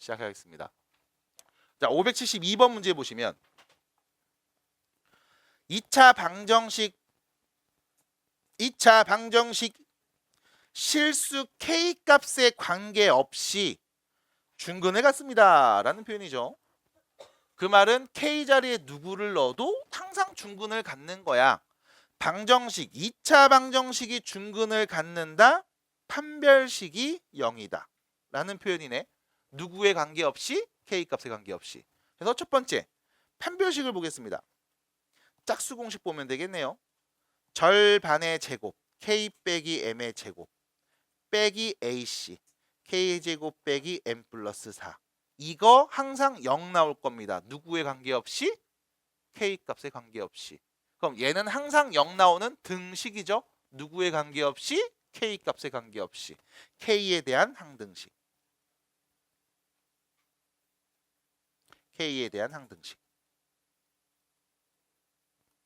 시작하겠습니다. 자, 572번 문제 보시면 2차 방정식 실수 k 값에 관계없이 중근을 갖습니다 라는 표현이죠. 그 말은 k 자리에 누구를 넣어도 항상 중근을 갖는 거야. 방정식 2차 방정식이 중근을 갖는다. 판별식이 0이다 라는 표현이네. 누구에 관계없이 k 값에 관계없이. 그래서 첫 번째 판별식을 보겠습니다. 짝수 공식 보면 되겠네요. 절반의 제곱 k 빼기 m의 제곱 빼기 ac k제곱 빼기 m 플러스 4. 이거 항상 0 나올 겁니다. 누구에 관계없이? k 값에 관계없이. 그럼 얘는 항상 0 나오는 등식이죠. 누구에 관계없이? k 값에 관계없이. k에 대한 항등식. k에 대한 항등식.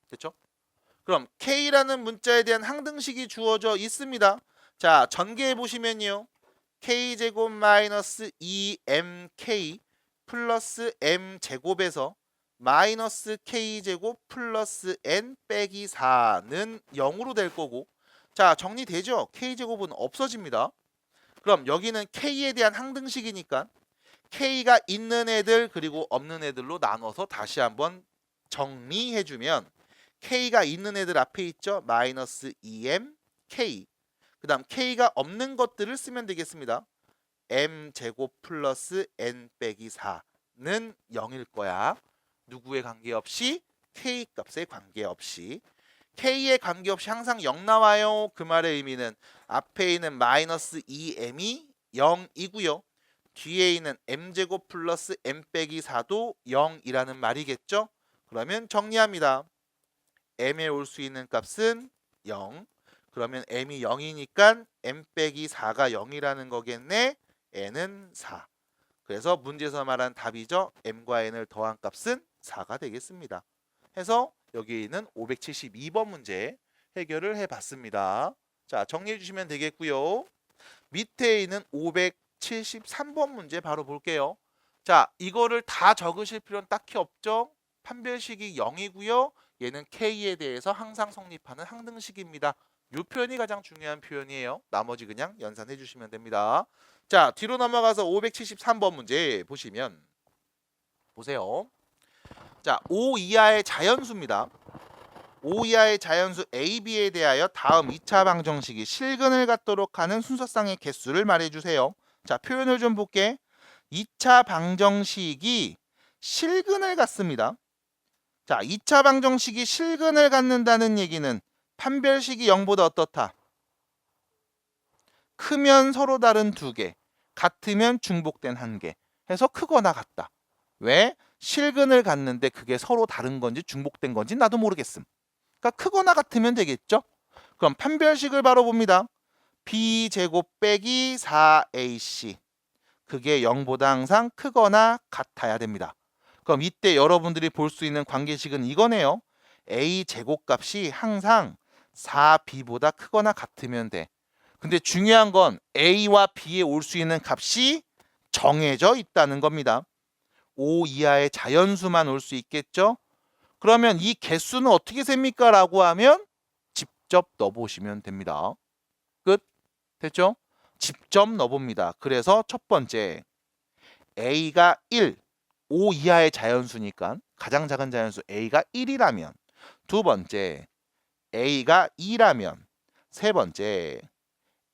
됐죠? 그럼 k라는 문자에 대한 항등식이 주어져 있습니다. 자, 전개해 보시면요. k제곱 마이너스 2mk 플러스 m제곱에서 마이너스 k제곱 플러스 n 빼기 4는 0으로 될 거고, 자, 정리되죠? k제곱은 없어집니다. 그럼 여기는 k에 대한 항등식이니까 k가 있는 애들 그리고 없는 애들로 나눠서 다시 한번 정리해주면 k가 있는 애들 앞에 있죠? 마이너스 2mk. 그 다음 k가 없는 것들을 쓰면 되겠습니다. m제곱 플러스 n 빼기 4는 0일 거야. 누구에 관계없이? k 값에 관계없이. k에 관계없이 항상 0 나와요. 그 말의 의미는 앞에 있는 마이너스 2m이 0이고요. 뒤에 있는 m제곱 플러스 n 빼기 4도 0이라는 말이겠죠. 그러면 정리합니다. m에 올 수 있는 값은 0. 그러면 m이 0이니까 m 빼기 4가 0이라는 거겠네. n은 4. 그래서 문제에서 말한 답이죠. m과 n을 더한 값은 4가 되겠습니다. 해서 여기 있는 572번 문제 해결을 해봤습니다. 자, 정리해 주시면 되겠고요. 밑에 있는 573번 문제 바로 볼게요. 자, 이거를 다 적으실 필요는 딱히 없죠. 판별식이 0이고요. 얘는 k에 대해서 항상 성립하는 항등식입니다. 이 표현이 가장 중요한 표현이에요. 나머지 그냥 연산해 주시면 됩니다. 자, 뒤로 넘어가서 573번 문제 보시면 보세요. 자, 5 이하의 자연수입니다. 5 이하의 자연수 AB에 대하여 다음 2차 방정식이 실근을 갖도록 하는 순서상의 개수를 말해주세요. 자, 표현을 좀 볼게. 2차 방정식이 실근을 갖습니다. 자, 2차 방정식이 실근을 갖는다는 얘기는 판별식이 0보다 어떻다? 크면 서로 다른 2개, 같으면 중복된 1개 해서 크거나 같다. 왜? 실근을 갖는데 그게 서로 다른 건지 중복된 건지 나도 모르겠음. 그러니까 크거나 같으면 되겠죠? 그럼 판별식을 바로 봅니다. b제곱 빼기 4ac. 그게 0보다 항상 크거나 같아야 됩니다. 그럼 이때 여러분들이 볼 수 있는 관계식은 이거네요. a 제곱값이 항상 4b보다 크거나 같으면 돼. 근데 중요한 건 a와 b에 올 수 있는 값이 정해져 있다는 겁니다. 5 이하의 자연수만 올 수 있겠죠? 그러면 이 개수는 어떻게 셉니까? 라고 하면 직접 넣어보시면 됩니다. 끝. 됐죠? 직접 넣어봅니다. 그래서 첫 번째 a가 1, 5 이하의 자연수니까 가장 작은 자연수 a가 1이라면, 두 번째 a가 2라면, 세 번째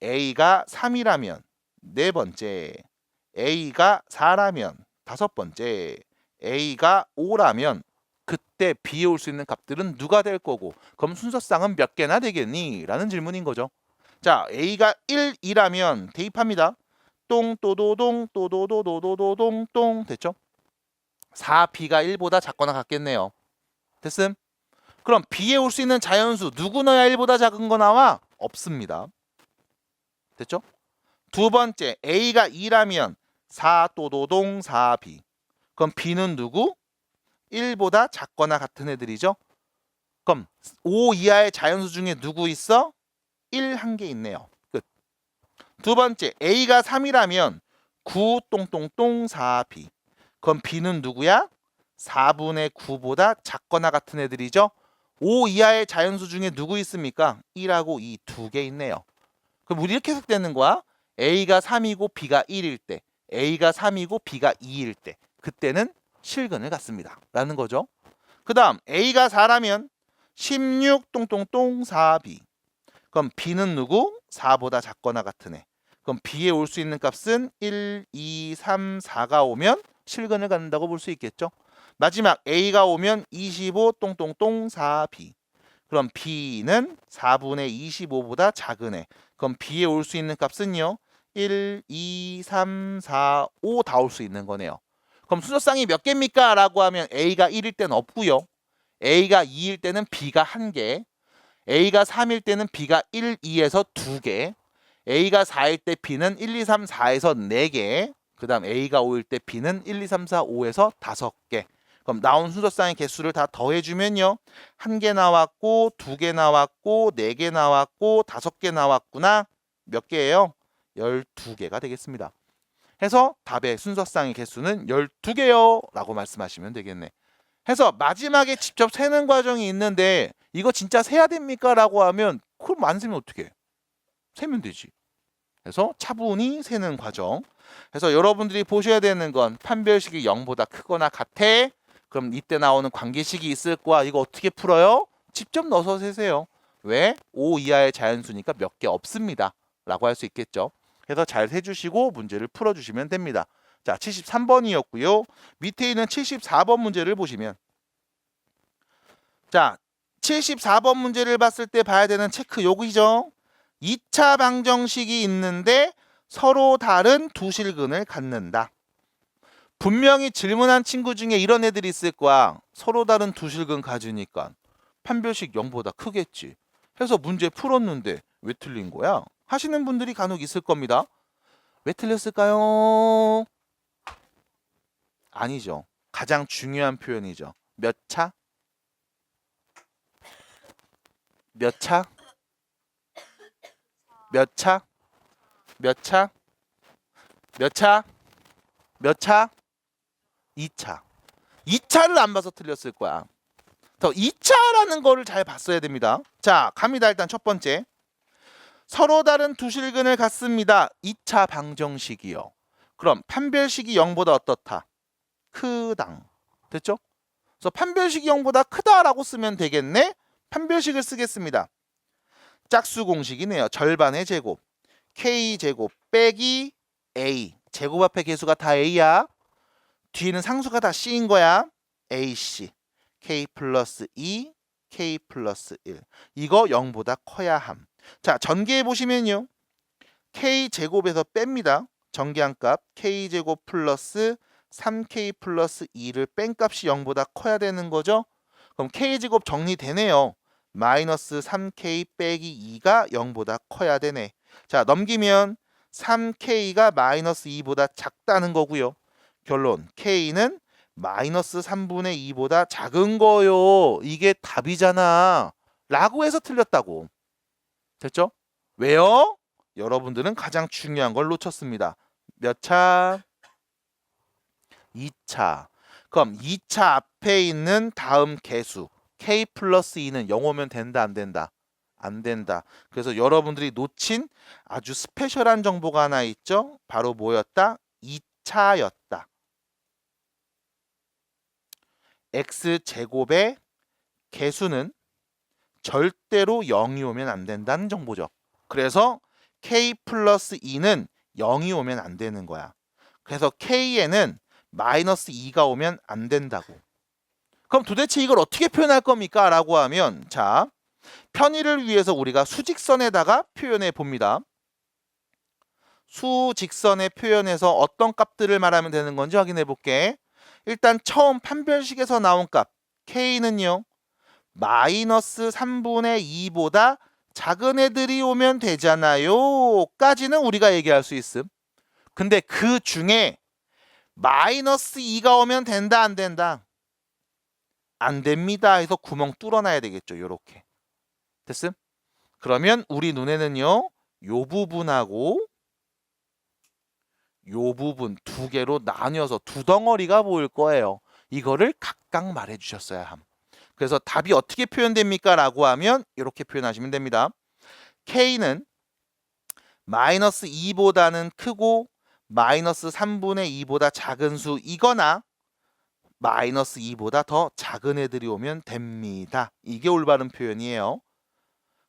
a가 3이라면, 네 번째 a가 4라면, 다섯 번째 a가 5라면 그때 b에 올 수 있는 값들은 누가 될 거고, 그럼 순서상은 몇 개나 되겠니? 라는 질문인 거죠. 자, a가 1, 2라면 대입합니다. 똥또도동 또도도도도동똥 됐죠? 4b가 1보다 작거나 같겠네요. 됐음? 그럼 b에 올 수 있는 자연수 누구 넣어야 1보다 작은 거 나와? 없습니다. 됐죠? 두 번째 a가 2라면 4또도동 4b. 그럼 b는 누구? 1보다 작거나 같은 애들이죠. 그럼 5 이하의 자연수 중에 누구 있어? 1 한 개 있네요. 끝. 두 번째 a가 3이라면 9 똥똥똥 4b. 그럼 b는 누구야? 4분의 9보다 작거나 같은 애들이죠. 5 이하의 자연수 중에 누구 있습니까? 1하고 2 두 개 있네요. 그럼 우리 이렇게 해석되는 거야. A가 3이고 B가 1일 때, A가 3이고 B가 2일 때, 그때는 실근을 갖습니다. 라는 거죠. 그 다음 A가 4라면 16 똥똥똥 4B. 그럼 B는 누구? 4보다 작거나 같은 애. 그럼 B에 올 수 있는 값은 1, 2, 3, 4가 오면 실근을 갖는다고 볼 수 있겠죠. 마지막 A가 오면 25 똥똥똥 4B. 그럼 B는 4분의 25보다 작은 애. 그럼 B에 올 수 있는 값은요. 1, 2, 3, 4, 5 다 올 수 있는 거네요. 그럼 순서쌍이 몇 개입니까? 라고 하면 A가 1일 때는 없고요. A가 2일 때는 B가 1개. A가 3일 때는 B가 1, 2에서 2개. A가 4일 때 B는 1, 2, 3, 4에서 4개. 그 다음 A가 5일 때 B는 1, 2, 3, 4, 5에서 5개. 그럼 나온 순서쌍의 개수를 다 더해주면요. 1개 나왔고 2개 나왔고 4개 나왔고 5개 나왔구나. 몇 개예요? 12개가 되겠습니다. 해서 답의 순서쌍의 개수는 12개요 라고 말씀하시면 되겠네. 해서 마지막에 직접 세는 과정이 있는데 이거 진짜 세야 됩니까? 라고 하면 그럼 안 세면 어떻게 해? 세면 되지. 그래서 차분히 세는 과정. 그래서 여러분들이 보셔야 되는 건 판별식이 0보다 크거나 같아. 그럼 이때 나오는 관계식이 있을 거야. 이거 어떻게 풀어요? 직접 넣어서 세세요. 왜? 5 이하의 자연수니까 몇 개 없습니다. 라고 할 수 있겠죠. 그래서 잘 세주시고 문제를 풀어주시면 됩니다. 자, 73번이었고요. 밑에 있는 74번 문제를 보시면 자, 74번 문제를 봤을 때 봐야 되는 체크 요기죠. 2차 방정식이 있는데 서로 다른 두 실근을 갖는다. 분명히 질문한 친구 중에 이런 애들이 있을 거야. 서로 다른 두 실근 가지니까 판별식 0보다 크겠지. 해서 문제 풀었는데 왜 틀린 거야? 하시는 분들이 간혹 있을 겁니다. 왜 틀렸을까요? 아니죠. 가장 중요한 표현이죠. 몇 차? 몇 차? 몇 차? 몇 차? 몇 차? 몇 차? 2차. 2차를 안 봐서 틀렸을 거야. 더 2차라는 거를 잘 봤어야 됩니다. 자, 갑니다. 일단 첫 번째. 서로 다른 두 실근을 갖습니다. 2차 방정식이요. 그럼 판별식이 0보다 어떻다? 크당. 됐죠? 그래서 판별식이 0보다 크다라고 쓰면 되겠네. 판별식을 쓰겠습니다. 짝수 공식이네요. 절반의 제곱. K제곱 빼기 A. 제곱 앞에 개수가 다 A야. 뒤는 상수가 다 C인 거야. AC. K 플러스 2, K 플러스 1. 이거 0보다 커야 함. 자, 전개해 보시면요. K제곱에서 뺍니다. 전개한 값 K제곱 플러스 3K 플러스 2를 뺀 값이 0보다 커야 되는 거죠. 그럼 K제곱 정리되네요. 마이너스 3K 빼기 2가 0보다 커야 되네. 자, 넘기면 3K가 마이너스 2보다 작다는 거고요. 결론 K는 마이너스 3분의 2보다 작은 거요. 이게 답이잖아. 라고 해서 틀렸다고. 됐죠? 왜요? 여러분들은 가장 중요한 걸 놓쳤습니다. 몇 차? 2차. 그럼 2차 앞에 있는 다음 개수 K 플러스 2는 0 오면 된다 안 된다? 안 된다. 그래서 여러분들이 놓친 아주 스페셜한 정보가 하나 있죠? 바로 뭐였다? 2차였다. X제곱의 개수는 절대로 0이 오면 안 된다는 정보죠. 그래서 K 플러스 2는 0이 오면 안 되는 거야. 그래서 K에는 마이너스 2가 오면 안 된다고. 그럼 도대체 이걸 어떻게 표현할 겁니까? 라고 하면 자, 편의를 위해서 우리가 수직선에다가 표현해 봅니다. 수직선의 표현에서 어떤 값들을 말하면 되는 건지 확인해 볼게. 일단 처음 판별식에서 나온 값 K는요. 마이너스 3분의 2보다 작은 애들이 오면 되잖아요. 까지는 우리가 얘기할 수 있음. 근데 그 중에 마이너스 2가 오면 된다 안 된다? 안 됩니다. 해서 구멍 뚫어놔야 되겠죠. 요렇게. 됐음? 그러면 우리 눈에는요. 요 부분하고 요 부분 두 개로 나뉘어서 두 덩어리가 보일 거예요. 이거를 각각 말해 주셨어야 함. 그래서 답이 어떻게 표현됩니까? 라고 하면 이렇게 표현하시면 됩니다. K는 마이너스 2보다는 크고 마이너스 3분의 2보다 작은 수이거나 마이너스 2보다 더 작은 애들이 오면 됩니다. 이게 올바른 표현이에요.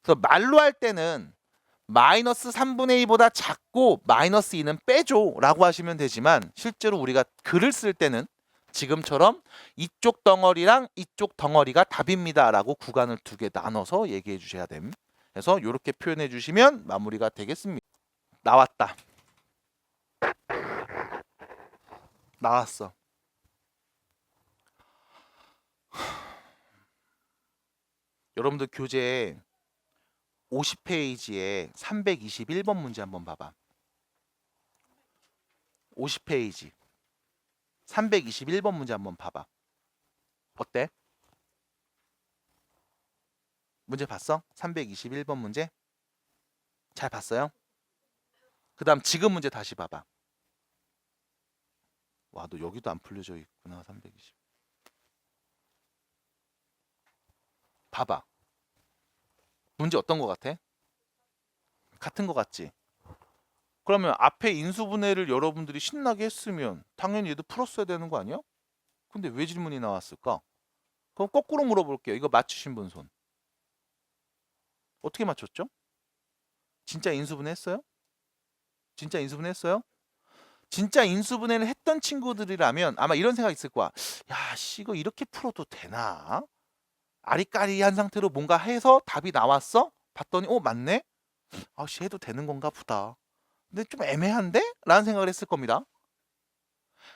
그래서 말로 할 때는 마이너스 3분의 2보다 작고 마이너스 2는 빼줘 라고 하시면 되지만 실제로 우리가 글을 쓸 때는 지금처럼 이쪽 덩어리랑 이쪽 덩어리가 답입니다 라고 구간을 두 개 나눠서 얘기해 주셔야 됩니다. 그래서 이렇게 표현해 주시면 마무리가 되겠습니다. 나왔다. 나왔어. 여러분들 교재 50페이지에 321번 문제 한번 봐봐. 50페이지 321번 문제 한번 봐봐. 어때? 문제 봤어? 321번 문제? 잘 봤어요? 그 다음 지금 문제 다시 봐봐. 와, 너 여기도 안 풀려져 있구나. 320. 봐봐. 문제 어떤 거 같아? 같은 거 같지? 그러면 앞에 인수분해를 여러분들이 신나게 했으면 당연히 얘도 풀었어야 되는 거 아니야? 근데 왜 질문이 나왔을까? 그럼 거꾸로 물어볼게요. 이거 맞추신 분 손. 어떻게 맞췄죠? 진짜 인수분해 했어요? 진짜 인수분해 했어요? 진짜 인수분해를 했던 친구들이라면 아마 이런 생각이 있을 거야. 야, 씨, 이거 이렇게 풀어도 되나? 아리까리한 상태로 뭔가 해서 답이 나왔어? 봤더니 맞네? 아, 씨, 해도 되는 건가 보다. 근데 좀 애매한데? 라는 생각을 했을 겁니다.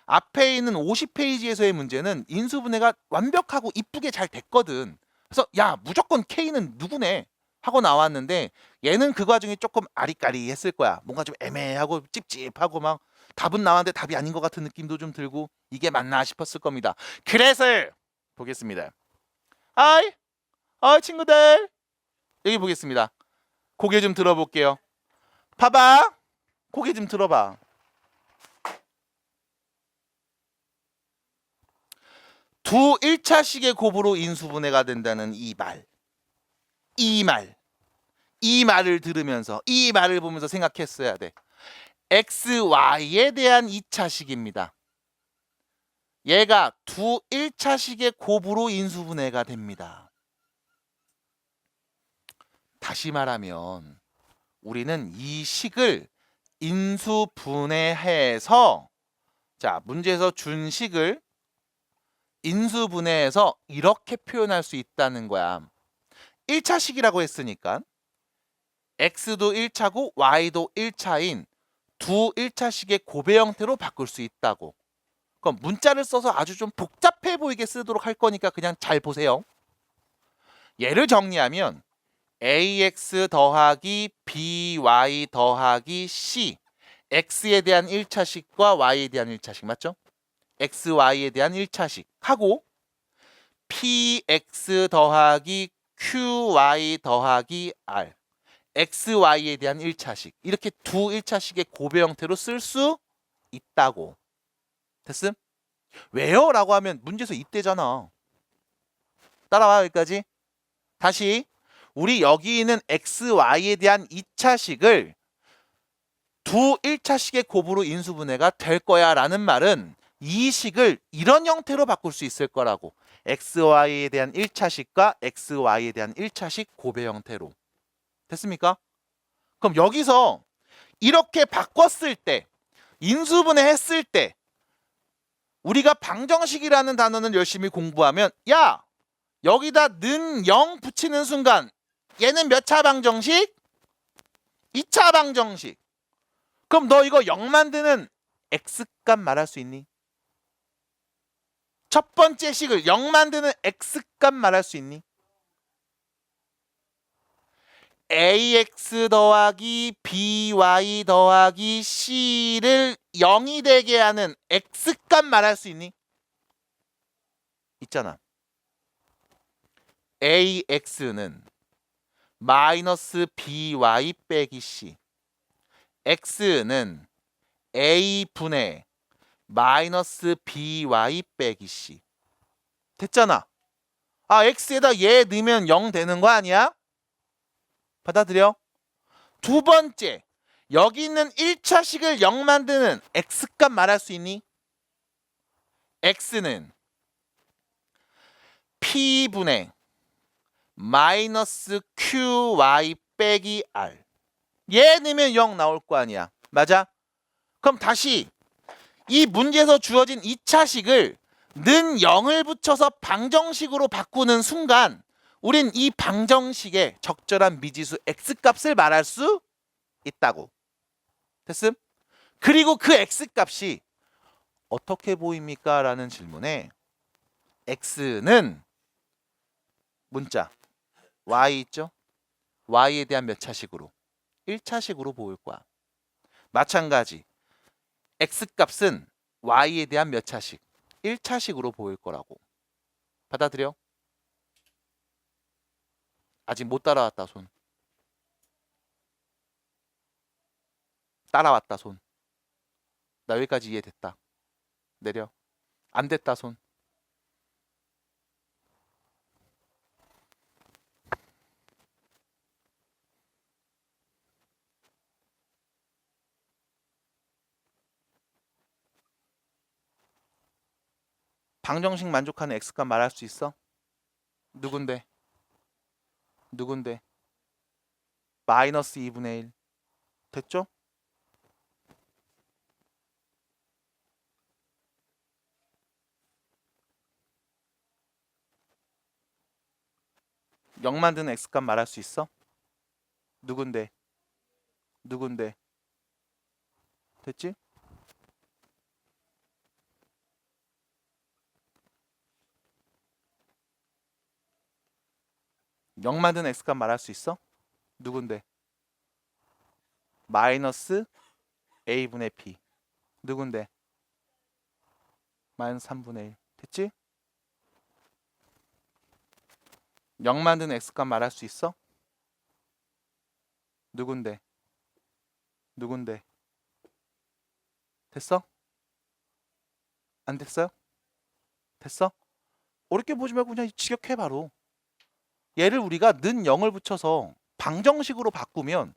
앞에 있는 50페이지에서의 문제는 인수분해가 완벽하고 이쁘게 잘 됐거든. 그래서 야, 무조건 K는 누구네? 하고 나왔는데 얘는 그 과정이 조금 아리까리했을 거야. 뭔가 좀 애매하고 찝찝하고 막 답은 나왔는데 답이 아닌 것 같은 느낌도 좀 들고 이게 맞나 싶었을 겁니다. 그래서 보겠습니다. 아이 친구들 여기 보겠습니다. 고개 좀 들어볼게요. 봐봐. 고개 좀 들어봐. 두 1차식의 곱으로 인수분해가 된다는 이 말을 들으면서 이 말을 보면서 생각했어야 돼. XY에 대한 2차식입니다. 얘가 두 1차식의 곱으로 인수분해가 됩니다. 다시 말하면 우리는 이 식을 인수분해해서 자, 문제에서 준 식을 인수분해해서 이렇게 표현할 수 있다는 거야. 1차식이라고 했으니까 x도 1차고 y도 1차인 두 1차식의 곱의 형태로 바꿀 수 있다고. 그럼 문자를 써서 아주 좀 복잡해 보이게 쓰도록 할 거니까 그냥 잘 보세요. 얘를 정리하면 ax 더하기 by 더하기 c x에 대한 1차식과 y에 대한 1차식 맞죠? xy에 대한 1차식 하고 px 더하기 qy 더하기 r xy에 대한 1차식 이렇게 두 1차식의 곱의 형태로 쓸 수 있다고. 됐음? 왜요? 라고 하면 문제에서 이때잖아. 따라와 여기까지. 다시 우리 여기 있는 xy에 대한 2차식을 두 1차식의 곱으로 인수분해가 될 거야 라는 말은 이 식을 이런 형태로 바꿀 수 있을 거라고. xy에 대한 1차식과 xy에 대한 1차식 곱의 형태로. 됐습니까? 그럼 여기서 이렇게 바꿨을 때 인수분해 했을 때 우리가 방정식이라는 단어는 열심히 공부하면 야, 여기다 는 0 붙이는 순간 얘는 몇 차 방정식? 2차 방정식. 그럼 너 이거 0 만드는 x값 말할 수 있니? 첫 번째 식을 0 만드는 x값 말할 수 있니? ax 더하기 by 더하기 c를 0이 되게 하는 x값 말할 수 있니? 있잖아. ax는 마이너스 by 빼기 c x는 a분의 마이너스 by 빼기 c. 됐잖아. 아, x에다 얘 넣으면 0 되는 거 아니야? 받아들여? 두 번째, 여기 있는 1차식을 0 만드는 x값 말할 수 있니? x는 p분의 마이너스 qy 빼기 r. 얘 넣으면 0 나올 거 아니야. 맞아? 그럼 다시 이 문제에서 주어진 2차식을 는 0을 붙여서 방정식으로 바꾸는 순간 우린 이 방정식의 적절한 미지수 x값을 말할 수 있다고. 됐음? 그리고 그 x값이 어떻게 보입니까? 라는 질문에 x는 문자 y 있죠? y에 대한 몇 차식으로? 1차식으로 보일 거야. 마찬가지 x값은 y에 대한 몇 차식? 1차식으로 보일 거라고. 받아들여? 아직 못 따라왔다 손. 따라왔다 손. 나 여기까지 이해됐다. 내려. 안 됐다 손. 방정식 만족하는 x값 말할 수 있어? 누군데? 누군데? 마이너스 2분의 1. 됐죠? 영 만드는 x값 말할 수 있어? 누군데? 누군데? 됐지? 영 만드는 x값 말할 수 있어? 누군데? 마이너스 a분의 p. 누군데? 마이너스 3분의 1. 됐지? 0 만드는 x값 말할 수 있어? 누군데? 누군데? 됐어? 안 됐어요? 됐어? 어렵게 보지 말고 그냥 직역해 바로. 얘를 우리가 는 0을 붙여서 방정식으로 바꾸면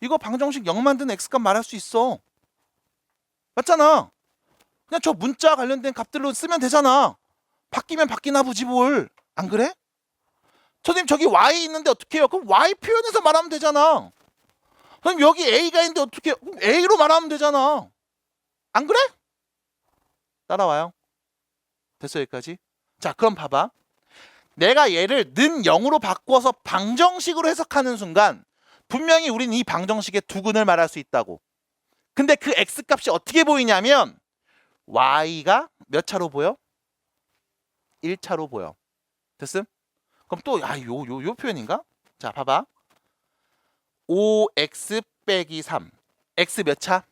이거 방정식 0 만드는 x값 말할 수 있어. 맞잖아. 그냥 저 문자 관련된 값들로 쓰면 되잖아. 바뀌면 바뀌나 보지 뭘. 안 그래? 선생님 저기 y 있는데 어떻게 해요? 그럼 y 표현해서 말하면 되잖아. 선생님 여기 a가 있는데 어떻게 해요? 그럼 a로 말하면 되잖아. 안 그래? 따라와요. 됐어 여기까지? 자 그럼 봐봐. 내가 얘를 는 0으로 바꿔서 방정식으로 해석하는 순간 분명히 우리는 이 방정식의 두근을 말할 수 있다고. 근데 그 x값이 어떻게 보이냐면 y가 몇 차로 보여? 1차로 보여. 됐음? 그럼 또 요 표현인가? 자 봐봐. 5x 빼기 3. x 몇 차?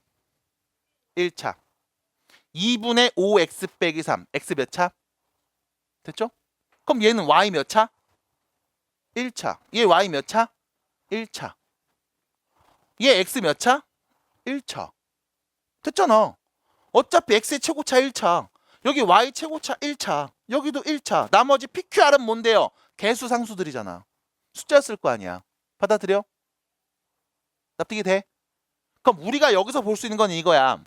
1차. 2분의 5x 빼기 3. x 몇 차? 됐죠? 그럼 얘는 y 몇 차? 1차. 얘 y 몇 차? 1차. 얘 x 몇 차? 1차. 됐잖아. 어차피 x의 최고차 1차. 여기 y 최고차 1차. 여기도 1차. 나머지 PQR은 뭔데요? 개수 상수들이잖아. 숫자 쓸 거 아니야. 받아들여? 납득이 돼? 그럼 우리가 여기서 볼 수 있는 건 이거야.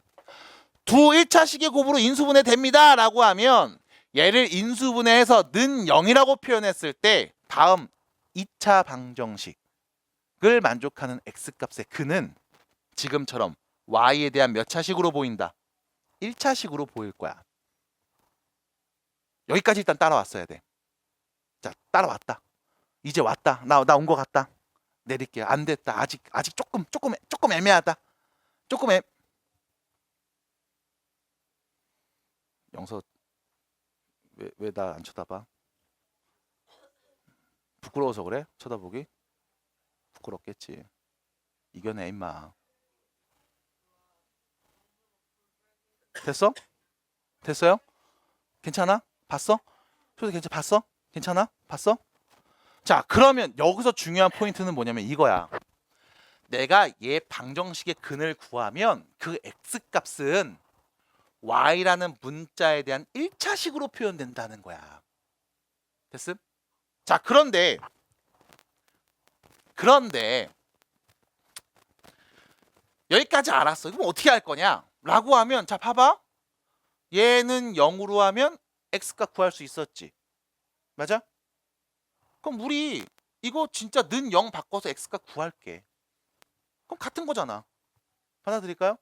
두 1차식의 곱으로 인수분해 됩니다 라고 하면 얘를 인수분해해서 는 0이라고 표현했을 때 다음 2차 방정식을 만족하는 x값의 근은 지금처럼 y에 대한 몇 차식으로 보인다? 1차식으로 보일 거야. 여기까지 일단 따라왔어야 돼. 자, 따라왔다. 이제 왔다. 나 온 거 같다. 내릴게요. 안 됐다. 아직 조금 애매하다. 영서 왜 나 안 쳐다봐? 부끄러워서 그래? 쳐다보기? 부끄럽겠지. 이겨내 임마. 됐어? 됐어요? 괜찮아? 봤어? 괜찮아? 봤어? 괜찮아? 봤어? 자 그러면 여기서 중요한 포인트는 뭐냐면 이거야. 내가 얘 방정식의 근을 구하면 그 x값은 y라는 문자에 대한 1차식으로 표현된다는 거야. 됐음? 자, 그런데 여기까지 알았어. 그럼 어떻게 할 거냐? 라고 하면 자, 봐봐. 얘는 0으로 하면 x값 구할 수 있었지. 맞아? 그럼 우리 이거 진짜 는 0 바꿔서 x값 구할게. 그럼 같은 거잖아. 받아들일까요?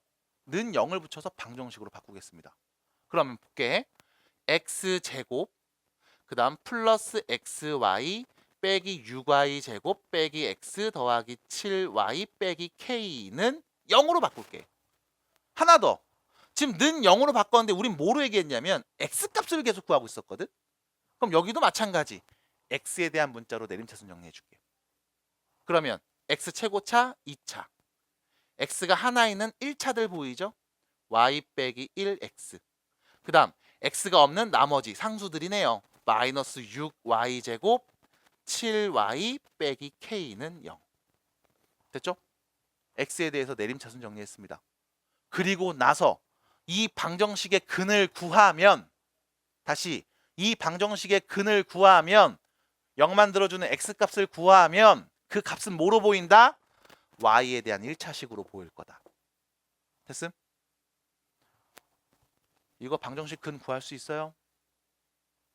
는 0을 붙여서 방정식으로 바꾸겠습니다. 그러면 볼게. x제곱 그 다음 플러스 xy 빼기 6y 제곱 빼기 x 더하기 7y 빼기 k는 0으로 바꿀게. 하나 더. 지금 는 0으로 바꿨는데 우린 뭐로 얘기했냐면 x값을 계속 구하고 있었거든. 그럼 여기도 마찬가지. x에 대한 문자로 내림차순 정리해줄게. 그러면 x 최고차 2차. x가 하나 있는 1차들 보이죠? y 빼기 1x. 그 다음 x가 없는 나머지 상수들이네요. 마이너스 6y 제곱 7y 빼기 k는 0. 됐죠? x에 대해서 내림차순 정리했습니다. 그리고 나서 이 방정식의 근을 구하면 다시 이 방정식의 근을 구하면 0 만들어주는 x값을 구하면 그 값은 뭐로 보인다? y에 대한 1차식으로 보일 거다. 됐음? 이거 방정식 근 구할 수 있어요?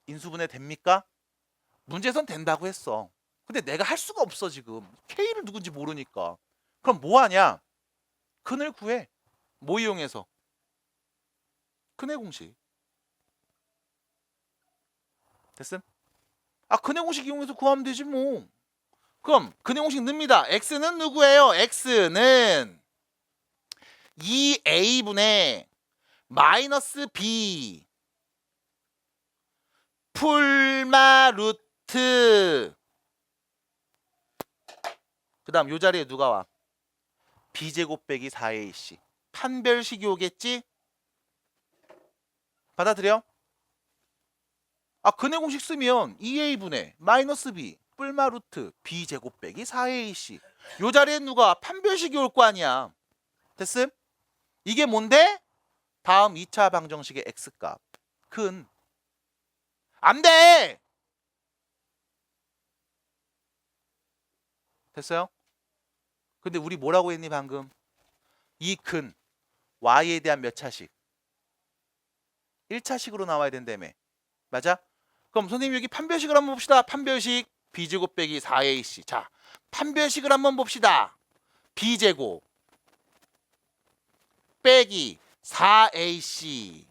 인수분해 됩니까? 문제에선 된다고 했어. 근데 내가 할 수가 없어 지금. k를 누군지 모르니까. 그럼 뭐 하냐? 근을 구해. 뭐 이용해서? 근의 공식. 됐음? 아, 근의 공식 이용해서 구하면 되지 뭐. 그럼 근의 공식 넣습니다. x는 누구예요? x는 2a분의 마이너스 b 풀마 루트 그 다음 요 자리에 누가 와? b제곱 빼기 4ac 판별식이 오겠지? 받아들여? 아, 근의 공식 쓰면 2a분의 마이너스 b 뿔마 루트 b제곱 빼기 4ac 요 자리에 누가 판별식이 올 거 아니야. 됐음? 이게 뭔데? 다음 2차 방정식의 x값 근. 안 돼! 됐어요? 근데 우리 뭐라고 했니 방금? 이 근 y에 대한 몇 차식? 1차식으로 나와야 된다며. 맞아? 그럼 선생님 여기 판별식을 한번 봅시다. 판별식 b제곱 빼기 4ac. 자, 판별식을 한번 봅시다. b제곱 빼기 4ac.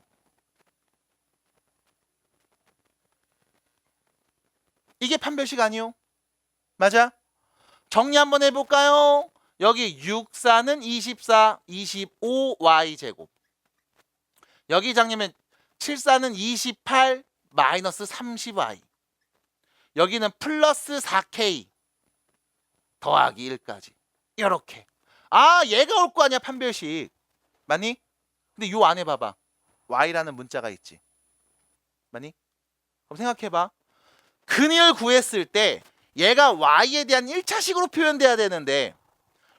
이게 판별식 아니요? 맞아? 정리 한번 해볼까요? 여기 6, 4는 24, 25y제곱. 여기 장님은 7, 4는 28, 마이너스 30y. 여기는 플러스 4k 더하기 1까지. 이렇게. 아, 얘가 올 거 아니야 판별식. 맞니? 근데 요 안에 봐봐. y라는 문자가 있지. 맞니? 그럼 생각해봐. 근을 구했을 때 얘가 y에 대한 1차식으로 표현돼야 되는데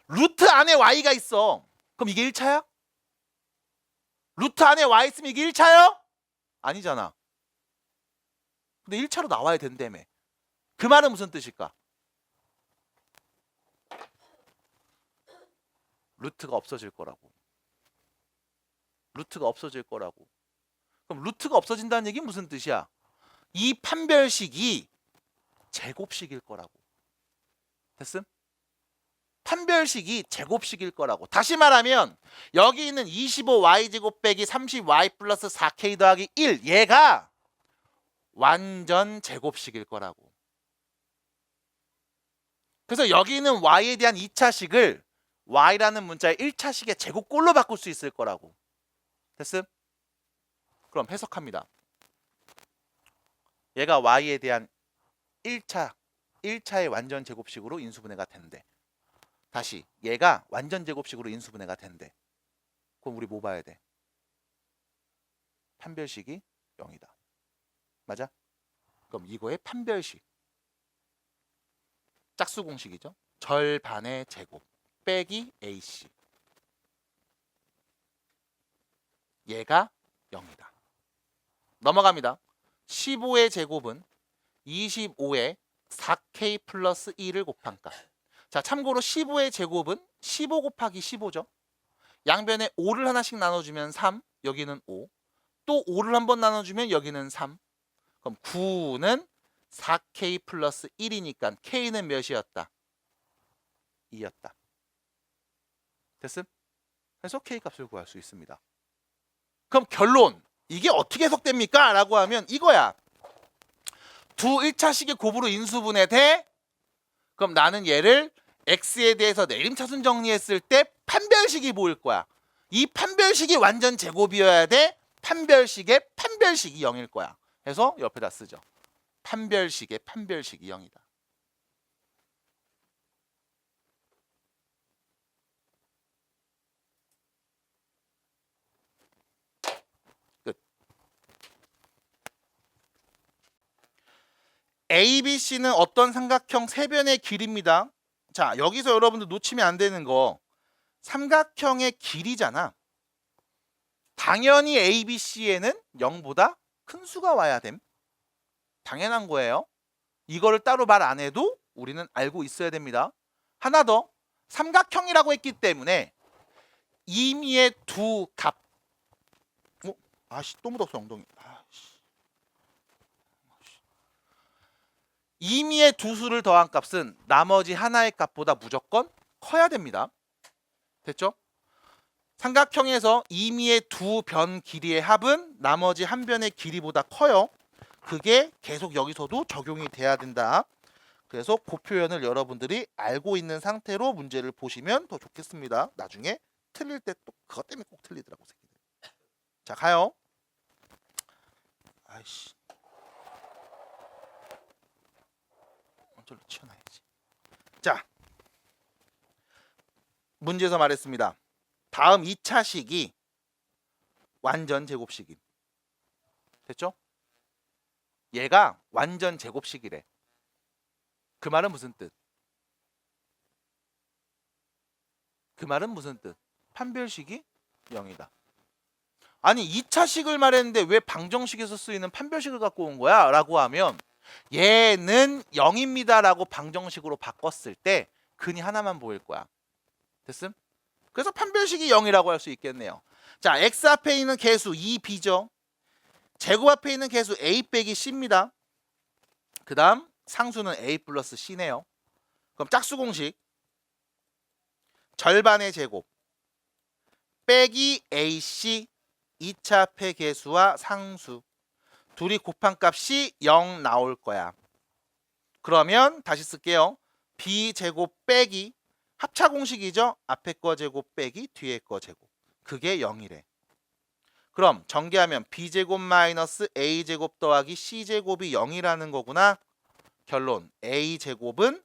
루트 안에 y가 있어. 그럼 이게 1차야? 루트 안에 y 있으면 이게 1차야? 아니잖아. 근데 1차로 나와야 된다며. 그 말은 무슨 뜻일까? 루트가 없어질 거라고. 루트가 없어질 거라고. 그럼 루트가 없어진다는 얘기는 무슨 뜻이야? 이 판별식이 제곱식일 거라고. 됐음? 판별식이 제곱식일 거라고. 다시 말하면 여기 있는 25y제곱 빼기 30y 플러스 4k 더하기 1 얘가 완전 제곱식일 거라고. 그래서 여기 있는 y에 대한 2차식을 y라는 문자의 1차식의 제곱꼴로 바꿀 수 있을 거라고. 됐음? 그럼 해석합니다. 얘가 y에 대한 1차의 완전 제곱식으로 인수분해가 된대. 다시 얘가 완전 제곱식으로 인수분해가 된대. 그럼 우리 뭐 봐야 돼? 판별식이 0이다. 맞아? 그럼 이거의 판별식 짝수 공식이죠. 절반의 제곱. 빼기 AC. 얘가 0이다. 넘어갑니다. 15의 제곱은 25에 4K 플러스 2를 곱한 값. 자, 참고로 15의 제곱은 15 곱하기 15죠. 양변에 5를 하나씩 나눠주면 3, 여기는 5. 또 5를 한번 나눠주면 여기는 3. 그럼 9는 4K 플러스 1이니까 K는 몇이었다? 2였다. 됐음? 그래서 K 값을 구할 수 있습니다. 그럼 결론! 이게 어떻게 해석됩니까? 라고 하면 이거야. 두 1차식의 곱으로 인수분해 돼? 그럼 나는 얘를 x에 대해서 내림차순 정리했을 때 판별식이 보일 거야. 이 판별식이 완전 제곱이어야 돼. 판별식의 판별식이 0일 거야. 그래서 옆에다 쓰죠. 판별식의 판별식이 0이다. 끝. ABC는 어떤 삼각형 세변의 길이입니다. 자, 여기서 여러분들 놓치면 안 되는 거 삼각형의 길이잖아. 당연히 ABC에는 0보다 큰 수가 와야 됨. 당연한 거예요. 이거를 따로 말 안 해도 우리는 알고 있어야 됩니다. 하나 더. 삼각형이라고 했기 때문에 임의의 두 값. 아씨, 또 묻었어 엉덩이. 임의의 두 수를 더한 값은 나머지 하나의 값보다 무조건 커야 됩니다. 됐죠? 삼각형에서 임의의 두 변 길이의 합은 나머지 한 변의 길이보다 커요. 그게 계속 여기서도 적용이 돼야 된다. 그래서 그 표현을 여러분들이 알고 있는 상태로 문제를 보시면 더 좋겠습니다. 나중에 틀릴 때 또 그것 때문에 꼭 틀리더라고. 자, 가요. 아이씨. 저로 치워놔야지. 자, 문제에서 말했습니다. 다음 2차식이 완전 제곱식임. 됐죠? 얘가 완전 제곱식이래. 그 말은 무슨 뜻? 그 말은 무슨 뜻? 판별식이 0이다. 아니 2차식을 말했는데 왜 방정식에서 쓰이는 판별식을 갖고 온 거야? 라고 하면 얘는 0입니다 라고 방정식으로 바꿨을 때 근이 하나만 보일 거야. 됐음? 그래서 판별식이 0이라고 할 수 있겠네요. 자, x 앞에 있는 개수 2b죠. 제곱 앞에 있는 개수 a 빼기 c입니다. 그 다음 상수는 a 플러스 c네요. 그럼 짝수 공식 절반의 제곱 빼기 ac 2차 앞의 개수와 상수 둘이 곱한 값이 0 나올 거야. 그러면 다시 쓸게요. b제곱 빼기 합차 공식이죠. 앞에 거 제곱 빼기 뒤에 거 제곱. 그게 0이래. 그럼 전개하면 b제곱 마이너스 a제곱 더하기 c제곱이 0이라는 거구나. 결론 a제곱은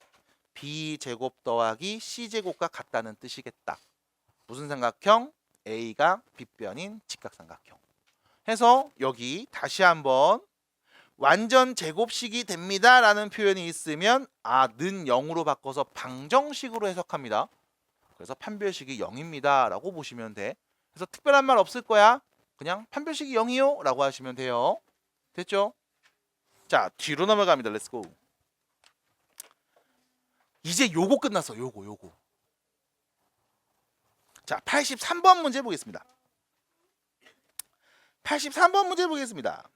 b제곱 더하기 c제곱과 같다는 뜻이겠다. 무슨 삼각형? a가 빗변인 직각삼각형. 해서 여기 다시 한번 완전 제곱식이 됩니다 라는 표현이 있으면 는 0으로 바꿔서 방정식으로 해석합니다. 그래서 판별식이 0입니다 라고 보시면 돼. 그래서 특별한 말 없을 거야. 그냥 판별식이 0이요 라고 하시면 돼요. 됐죠? 자, 뒤로 넘어갑니다. 렛츠고. 이제 요거 끝났어. 요거. 자, 83번 문제 보겠습니다. 83번 문제 보겠습니다.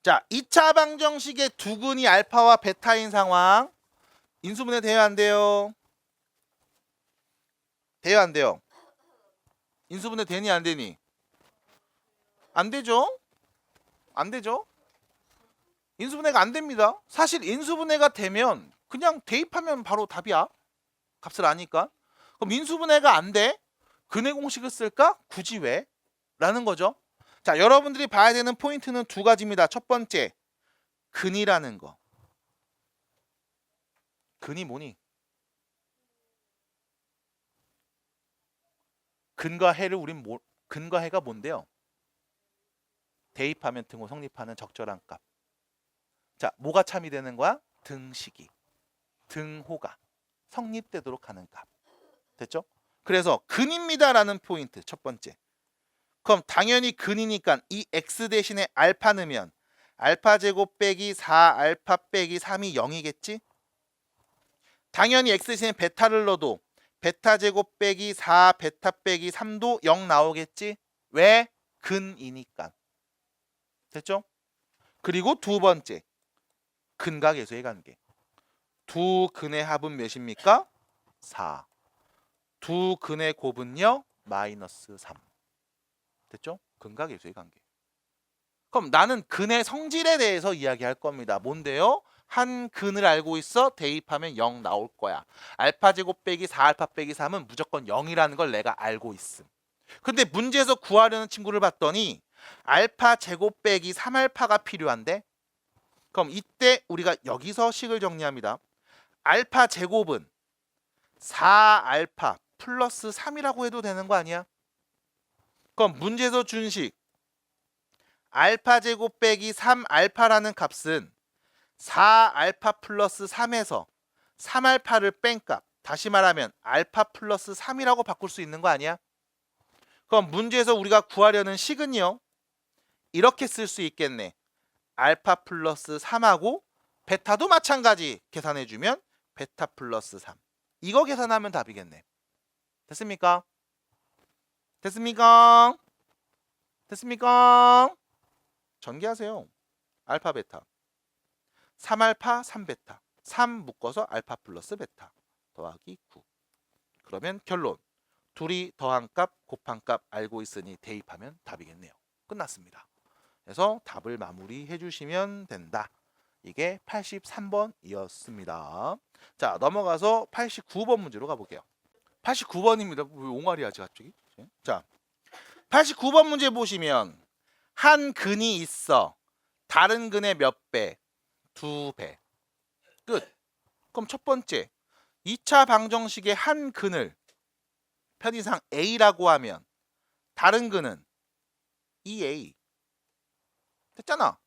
자, 2차 방정식의 두 근이 알파와 베타인 상황. 인수분해 돼요, 안 돼요? 돼요, 안 돼요? 인수분해 되니, 안 되니? 안 되죠? 안 되죠? 인수분해가 안 됩니다. 사실 인수분해가 되면 그냥 대입하면 바로 답이야. 값을 아니까. 그럼 인수분해가 안 돼? 근의 공식을 쓸까? 굳이 왜? 라는 거죠. 자, 여러분들이 봐야 되는 포인트는 두 가지입니다. 첫 번째, 근이라는 거. 근이 뭐니? 근과 해를 우린 근과 해가 뭔데요? 대입하면 등호 성립하는 적절한 값. 자, 뭐가 참이 되는 거야? 등식이. 등호가 성립되도록 하는 값. 됐죠? 그래서 근입니다라는 포인트 첫 번째. 그럼 당연히 근이니까 이 x 대신에 알파 넣으면 알파 제곱 빼기 4 알파 빼기 3이 0이겠지? 당연히 x 대신에 베타를 넣어도 베타 제곱 빼기 4 베타 빼기 3도 0 나오겠지? 왜? 근이니까. 됐죠? 그리고 두 번째. 근과 계수의 관계. 두 근의 합은 몇입니까? 4. 두 근의 곱은요? 마이너스 3. 됐죠? 근과 계수의 관계. 그럼 나는 근의 성질에 대해서 이야기할 겁니다. 뭔데요? 한 근을 알고 있어? 대입하면 0 나올 거야. 알파 제곱 빼기 4알파 빼기 3은 무조건 0이라는 걸 내가 알고 있음. 근데 문제에서 구하려는 친구를 봤더니 알파 제곱 빼기 3알파가 필요한데, 그럼 이때 우리가 여기서 식을 정리합니다. 알파 제곱은 4알파 플러스 3이라고 해도 되는 거 아니야? 그럼 문제에서 준 식 알파 제곱 빼기 3알파라는 값은 4알파 플러스 3에서 3알파를 뺀 값, 다시 말하면 알파 플러스 3이라고 바꿀 수 있는 거 아니야? 그럼 문제에서 우리가 구하려는 식은요, 이렇게 쓸 수 있겠네. 알파 플러스 3하고 베타도 마찬가지 계산해주면 베타 플러스 3. 이거 계산하면 답이겠네. 됐습니까? 됐습니까? 됐습니까? 전개하세요. 알파 베타 3알파 3베타 3 묶어서 알파 플러스 베타 더하기 9. 그러면 결론. 둘이 더한 값 곱한 값 알고 있으니 대입하면 답이겠네요. 끝났습니다. 그래서 답을 마무리해 주시면 된다. 이게 83번이었습니다. 자, 넘어가서 89번 문제로 가볼게요. 89번입니다. 왜 옹알이 하지 갑자기? 자, 89번 문제 보시면 한 근이 있어. 다른 근의 몇 배? 2배. 끝. 그럼 첫 번째 2차 방정식의 한 근을 편의상 A라고 하면 다른 근은 2A. 됐잖아.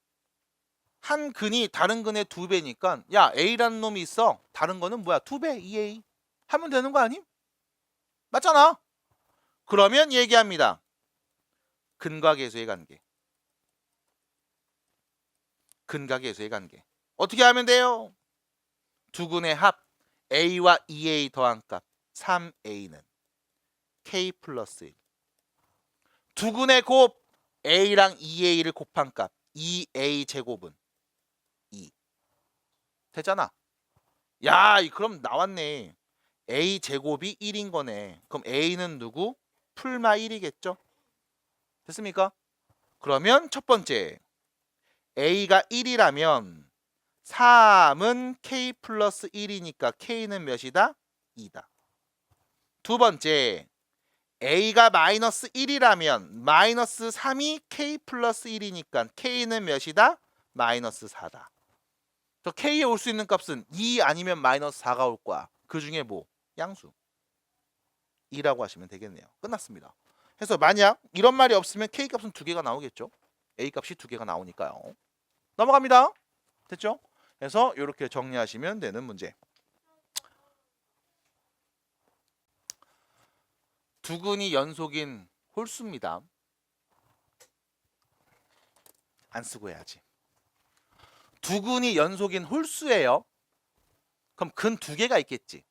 한 근이 다른 근의 2배니까 야, A라는 놈이 있어. 다른 거는 뭐야? 2배, 2A. 하면 되는 거 아님? 맞잖아. 그러면 얘기합니다. 근과 계수의 관계. 근과 계수의 관계. 어떻게 하면 돼요? 두 근의 합 A와 2A 더한 값 3A는 K 플러스 1. 두 근의 곱 A랑 2A를 곱한 값 2A 제곱은 2. 되잖아. 야, 그럼 나왔네. A 제곱이 1인 거네. 그럼 A는 누구? 풀마 1이겠죠? 됐습니까? 그러면 첫 번째 A가 1이라면 3은 K 플러스 1이니까 K는 몇이다? 2다. 두 번째 A가 마이너스 1이라면 마이너스 3이 K 플러스 1이니까 K는 몇이다? 마이너스 4다. 저 K에 올 수 있는 값은 2 아니면 마이너스 4가 올 거야. 그 중에 뭐? 양수 2라고 하시면 되겠네요. 끝났습니다. 그래서 만약 이런 말이 없으면 K 값은 2개가 나오겠죠. A 값이 2개가 나오니까요. 넘어갑니다. 됐죠? 그래서 이렇게 정리하시면 되는 문제. 두 근이 연속인 홀수입니다. 안 쓰고 해야지. 두 근이 연속인 홀수예요. 그럼 근 2개가 있겠지.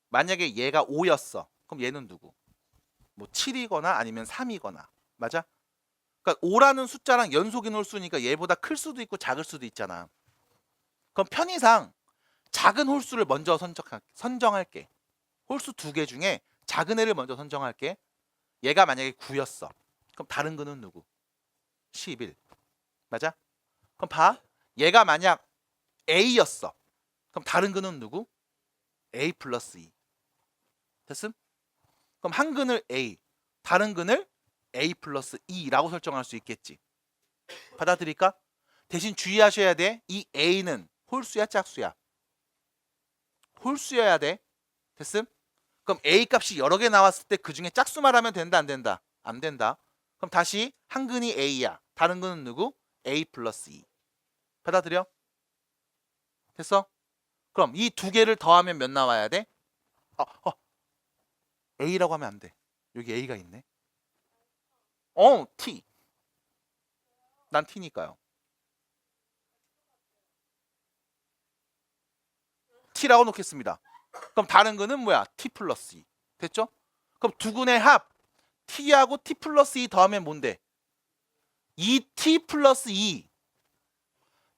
만약에 얘가 5였어. 그럼 얘는 누구? 뭐 7이거나 아니면 3이거나. 맞아? 그러니까 5라는 숫자랑 연속인 홀수니까 얘보다 클 수도 있고 작을 수도 있잖아. 그럼 편의상 작은 홀수를 먼저 선정할게. 홀수 2개 중에 작은 애를 먼저 선정할게. 얘가 만약에 9였어. 그럼 다른 근은 누구? 11. 맞아? 그럼 봐. 얘가 만약 A였어. 그럼 다른 근은 누구? A 플러스 2. 됐음? 그럼 한 근을 A, 다른 근을 A 플러스 2라고 설정할 수 있겠지. 받아들일까? 대신 주의하셔야 돼. 이 A는 홀수야 짝수야? 홀수여야 돼. 됐음? 그럼 A 값이 여러 개 나왔을 때 그 중에 짝수만 하면 된다 안 된다? 안 된다. 그럼 다시 한 근이 A야. 다른 근은 누구? A 플러스 2. 받아들여? 됐어? 그럼 이 두 개를 더하면 몇 나와야 돼? A라고 하면 안 돼. 여기 A가 있네. T. 난 T니까요. T라고 놓겠습니다. 그럼 다른 거는 뭐야? T 플러스 2. 됐죠? 그럼 두근의 합 T하고 T 플러스 2 더하면 뭔데? 2T 플러스 2.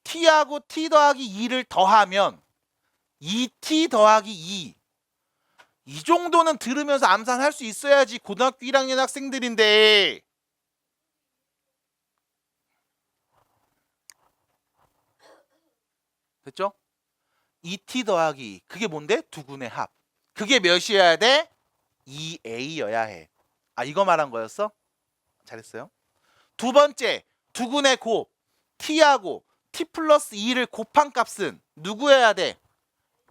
T하고 T 더하기 2를 더하면 2T 더하기 2. 이 정도는 들으면서 암산할 수 있어야지 고등학교 1학년 학생들인데. 됐죠? 2T 더하기 2. 그게 뭔데? 두근의 합. 그게 몇이어야 돼? 2A여야 해. 이거 말한 거였어? 잘했어요. 두 번째, 두근의 곱. T하고 T 플러스 2를 곱한 값은 누구여야 돼?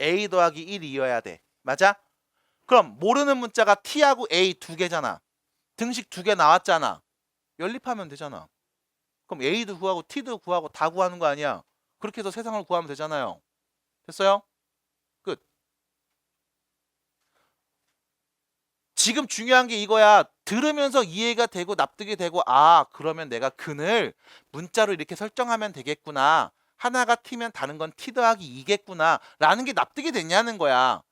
A 더하기 1이어야 돼. 맞아? 그럼 모르는 문자가 T하고 A 두 개잖아. 등식 두 개 나왔잖아. 연립하면 되잖아. 그럼 A도 구하고 T도 구하고 다 구하는 거 아니야? 그렇게 해서 세상을 구하면 되잖아요. 됐어요? 끝. 지금 중요한 게 이거야. 들으면서 이해가 되고 납득이 되고 그러면 내가 근을 문자로 이렇게 설정하면 되겠구나. 하나가 T면 다른 건 T 더하기 2겠구나 라는 게 납득이 됐냐는 거야.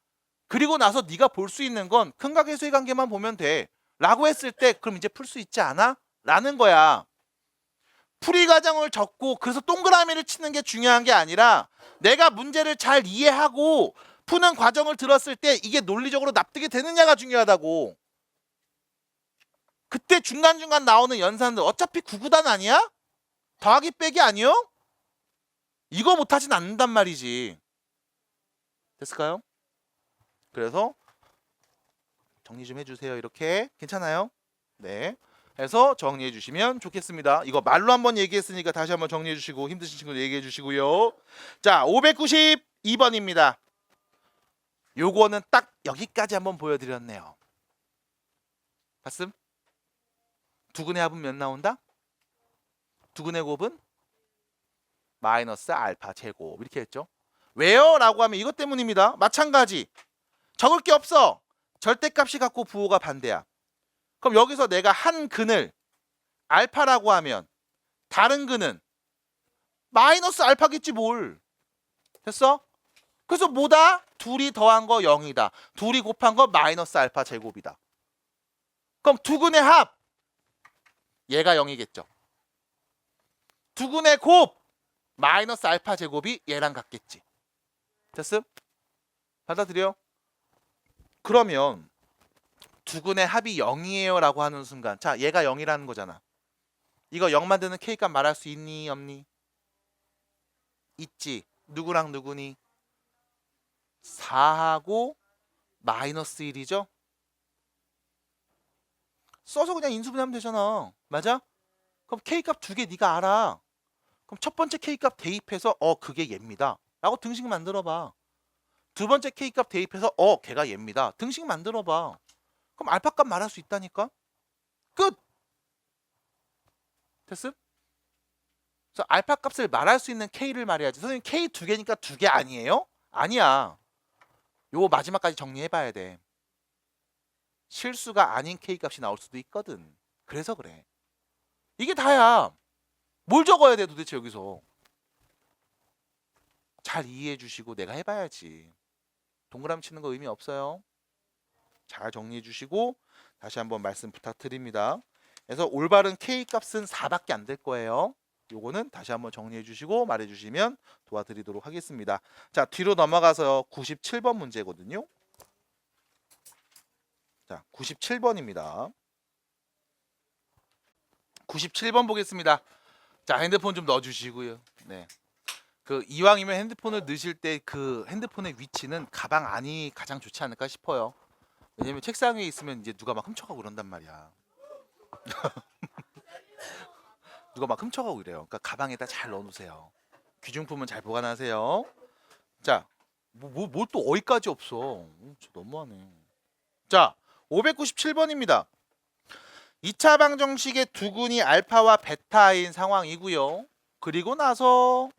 그리고 나서 네가 볼 수 있는 건 근각해수의 관계만 보면 돼 라고 했을 때 그럼 이제 풀 수 있지 않아? 라는 거야. 풀이 과정을 적고 그래서 동그라미를 치는 게 중요한 게 아니라 내가 문제를 잘 이해하고 푸는 과정을 들었을 때 이게 논리적으로 납득이 되느냐가 중요하다고. 그때 중간중간 나오는 연산들 어차피 구구단 아니야? 더하기 빼기 아니요? 이거 못하진 않는단 말이지. 됐을까요? 그래서 정리 좀 해주세요. 이렇게 괜찮아요? 네. 해서 정리해 주시면 좋겠습니다. 이거 말로 한번 얘기했으니까 다시 한번 정리해 주시고 힘드신 친구들 얘기해 주시고요. 자, 592번입니다. 요거는 딱 여기까지 한번 보여드렸네요. 봤음? 두근의 합은 몇 나온다? 두근의 곱은 마이너스 알파 제곱 이렇게 했죠. 왜요? 라고 하면 이것 때문입니다. 마찬가지. 적을 게 없어. 절대값이 같고 부호가 반대야. 그럼 여기서 내가 한 근을 알파라고 하면 다른 근은 마이너스 알파겠지 뭘. 됐어? 그래서 뭐다? 둘이 더한 거 0이다. 둘이 곱한 거 마이너스 알파 제곱이다. 그럼 두 근의 합 얘가 0이겠죠. 두 근의 곱 마이너스 알파 제곱이 얘랑 같겠지. 됐음? 받아들여? 그러면 두근의 합이 0이에요 라고 하는 순간 자 얘가 0이라는 거잖아. 이거 0 만드는 K값 말할 수 있니 없니? 있지. 누구랑 누구니? 4하고 마이너스 1이죠. 써서 그냥 인수분해하면 되잖아. 맞아? 그럼 K값 두 개 네가 알아. 그럼 첫 번째 K값 대입해서 그게 얘입니다 라고 등식 만들어봐. 두 번째 K값 대입해서 걔가 얘입니다. 등식 만들어봐. 그럼 알파값 말할 수 있다니까? 끝! 됐음? 그래서 알파값을 말할 수 있는 K를 말해야지. 선생님 K 두 개니까 두 개 아니에요? 아니야. 요거 마지막까지 정리해봐야 돼. 실수가 아닌 K값이 나올 수도 있거든. 그래서 그래. 이게 다야. 뭘 적어야 돼 도대체 여기서. 잘 이해해 주시고 내가 해봐야지. 동그라미 치는 거 의미 없어요. 잘 정리해 주시고 다시 한번 말씀 부탁드립니다. 그래서 올바른 K값은 4밖에 안 될 거예요. 요거는 다시 한번 정리해 주시고 말해 주시면 도와드리도록 하겠습니다. 자, 뒤로 넘어가서 97번 문제거든요. 자, 97번입니다. 97번 보겠습니다. 자, 핸드폰 좀 넣어 주시고요. 네. 그 이왕이면 핸드폰을 넣으실 때 그 핸드폰의 위치는 가방 안이 가장 좋지 않을까 싶어요. 왜냐면 책상 위에 있으면 이제 누가 막 훔쳐가고 그런단 말이야. 누가 막 훔쳐가고 이래요. 그러니까 가방에다 잘 넣어놓으세요. 귀중품은 잘 보관하세요. 자, 뭘 또 어이까지 없어. 진짜 너무하네. 자, 597번입니다. 2차 방정식의 두근이 알파와 베타인 상황이고요. 그리고 나서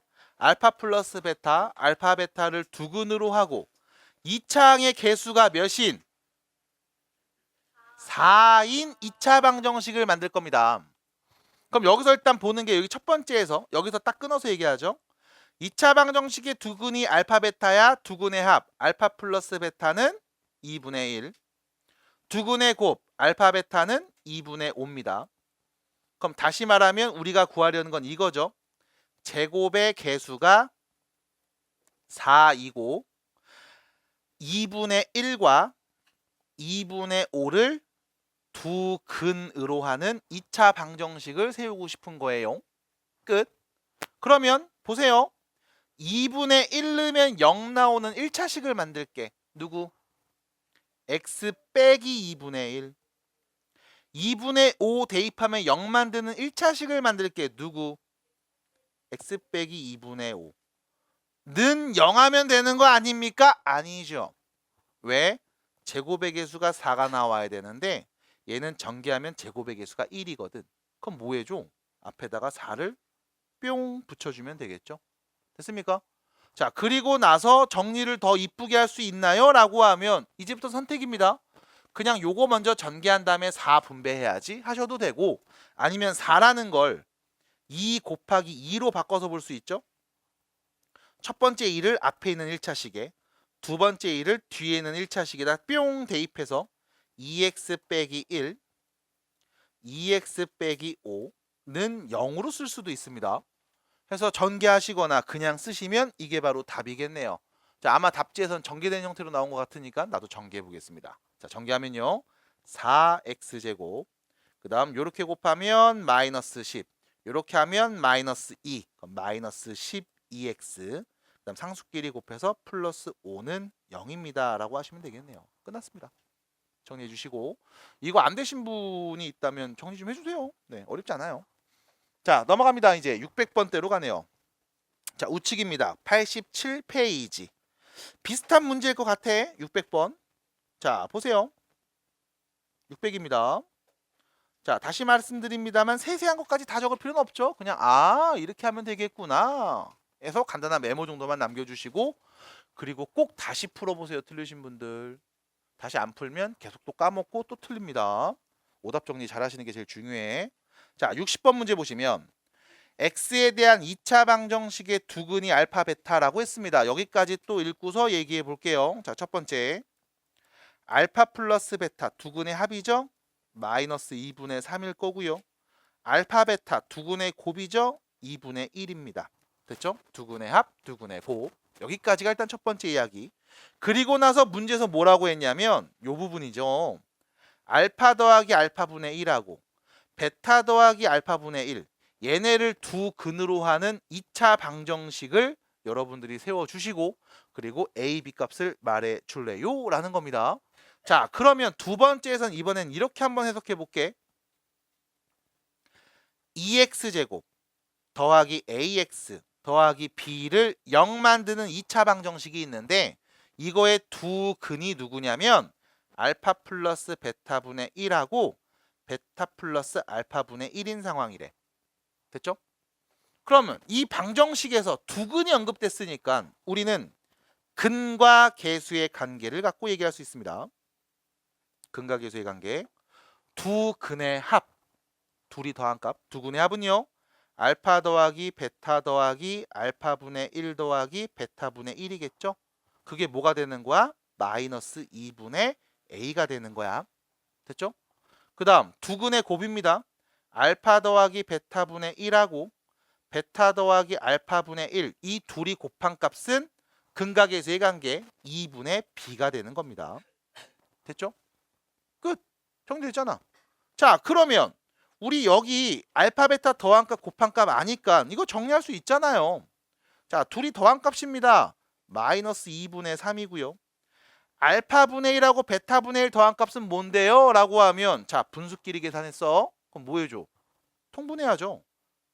알파 플러스 베타, 알파 베타를 두근으로 하고 2차 항의 개수가 몇인? 4인 2차 방정식을 만들 겁니다. 그럼 여기서 일단 보는 게 여기 첫 번째에서 여기서 딱 끊어서 얘기하죠. 2차 방정식의 두근이 알파 베타야. 두근의 합 알파 플러스 베타는 2분의 1. 두근의 곱 알파 베타는 2분의 5입니다. 그럼 다시 말하면 우리가 구하려는 건 이거죠. 제곱의 개수가 4이고 2분의 1과 2분의 5를 두 근으로 하는 2차 방정식을 세우고 싶은 거예요. 끝. 그러면 보세요. 2분의 1 넣으면 0 나오는 1차식을 만들게. 누구? x 빼기 2분의 1. 2분의 5 대입하면 0 만드는 1차식을 만들게. 누구? x 빼기 2분의 5. 는 0 하면 되는 거 아닙니까? 아니죠. 왜? 제곱의 개수가 4가 나와야 되는데 얘는 전개하면 제곱의 개수가 1이거든. 그럼 뭐 해줘? 앞에다가 4를 뿅 붙여주면 되겠죠. 됐습니까? 자, 그리고 나서 정리를 더 이쁘게 할 수 있나요? 라고 하면 이제부터 선택입니다. 그냥 요거 먼저 전개한 다음에 4 분배해야지 하셔도 되고, 아니면 4라는 걸 2 곱하기 2로 바꿔서 볼 수 있죠. 첫 번째 2를 앞에 있는 1차식에, 두 번째 2를 뒤에 있는 1차식에다 뿅 대입해서 2x 빼기 1, 2x 빼기 5는 0으로 쓸 수도 있습니다. 해서 전개하시거나 그냥 쓰시면 이게 바로 답이겠네요. 자, 아마 답지에선 전개된 형태로 나온 것 같으니까 나도 전개해 보겠습니다. 자, 전개하면요. 4x제곱, 그 다음 요렇게 곱하면 마이너스 10, 요렇게 하면 마이너스 2, 그럼 마이너스 12x, 그 다음 상수끼리 곱해서 플러스 5는 0입니다 라고 하시면 되겠네요. 끝났습니다. 정리해 주시고, 이거 안 되신 분이 있다면 정리 좀 해주세요. 네, 어렵지 않아요. 자, 넘어갑니다. 이제 600번대로 가네요. 자, 우측입니다. 87페이지. 비슷한 문제일 것 같아. 600번. 자, 보세요. 600입니다. 자, 다시 말씀드립니다만 세세한 것까지 다 적을 필요는 없죠. 그냥 이렇게 하면 되겠구나 해서 간단한 메모 정도만 남겨주시고, 그리고 꼭 다시 풀어보세요. 틀리신 분들. 다시 안 풀면 계속 또 까먹고 또 틀립니다. 오답 정리 잘 하시는 게 제일 중요해. 자, 60번 문제 보시면 x에 대한 2차 방정식의 두근이 알파 베타라고 했습니다. 여기까지 또 읽고서 얘기해 볼게요. 자, 첫 번째 알파 플러스 베타 두근의 합이죠. 마이너스 2분의 3일 거고요. 알파 베타 두근의 곱이죠. 2분의 1입니다. 됐죠? 두근의 합, 두근의 곱. 여기까지가 일단 첫 번째 이야기. 그리고 나서 문제에서 뭐라고 했냐면 요 부분이죠. 알파 더하기 알파분의 1하고 베타 더하기 알파분의 1, 얘네를 두 근으로 하는 2차 방정식을 여러분들이 세워주시고, 그리고 a, b 값을 말해줄래요? 라는 겁니다. 자, 그러면 두 번째에선 이번엔 이렇게 한번 해석해 볼게. 2x제곱 더하기 ax 더하기 b를 0 만드는 2차 방정식이 있는데, 이거의 두 근이 누구냐면 알파 플러스 베타분의 1하고 베타 플러스 알파분의 1인 상황이래. 됐죠? 그러면 이 방정식에서 두 근이 언급됐으니까 우리는 근과 계수의 관계를 갖고 얘기할 수 있습니다. 근과 계수의 관계. 두 근의 합, 둘이 더한 값. 두 근의 합은요. 알파 더하기 베타 더하기 알파분의 1 더하기 베타분의 1이겠죠? 그게 뭐가 되는 거야? 마이너스 2분의 a가 되는 거야. 됐죠? 그 다음 두 근의 곱입니다. 알파 더하기 베타분의 1하고 베타 더하기 알파분의 1, 이 둘이 곱한 값은 근과 계수의 관계 2분의 b가 되는 겁니다. 됐죠? 끝. 정리됐잖아. 자, 그러면 우리 여기 알파 베타 더한 값 곱한 값 아니까 이거 정리할 수 있잖아요. 자, 둘이 더한 값입니다. 마이너스 2분의 3이고요. 알파분의 1하고 베타분의 1 더한 값은 뭔데요? 라고 하면, 자, 분수끼리 계산했어. 그럼 뭐 해줘? 통분해야죠.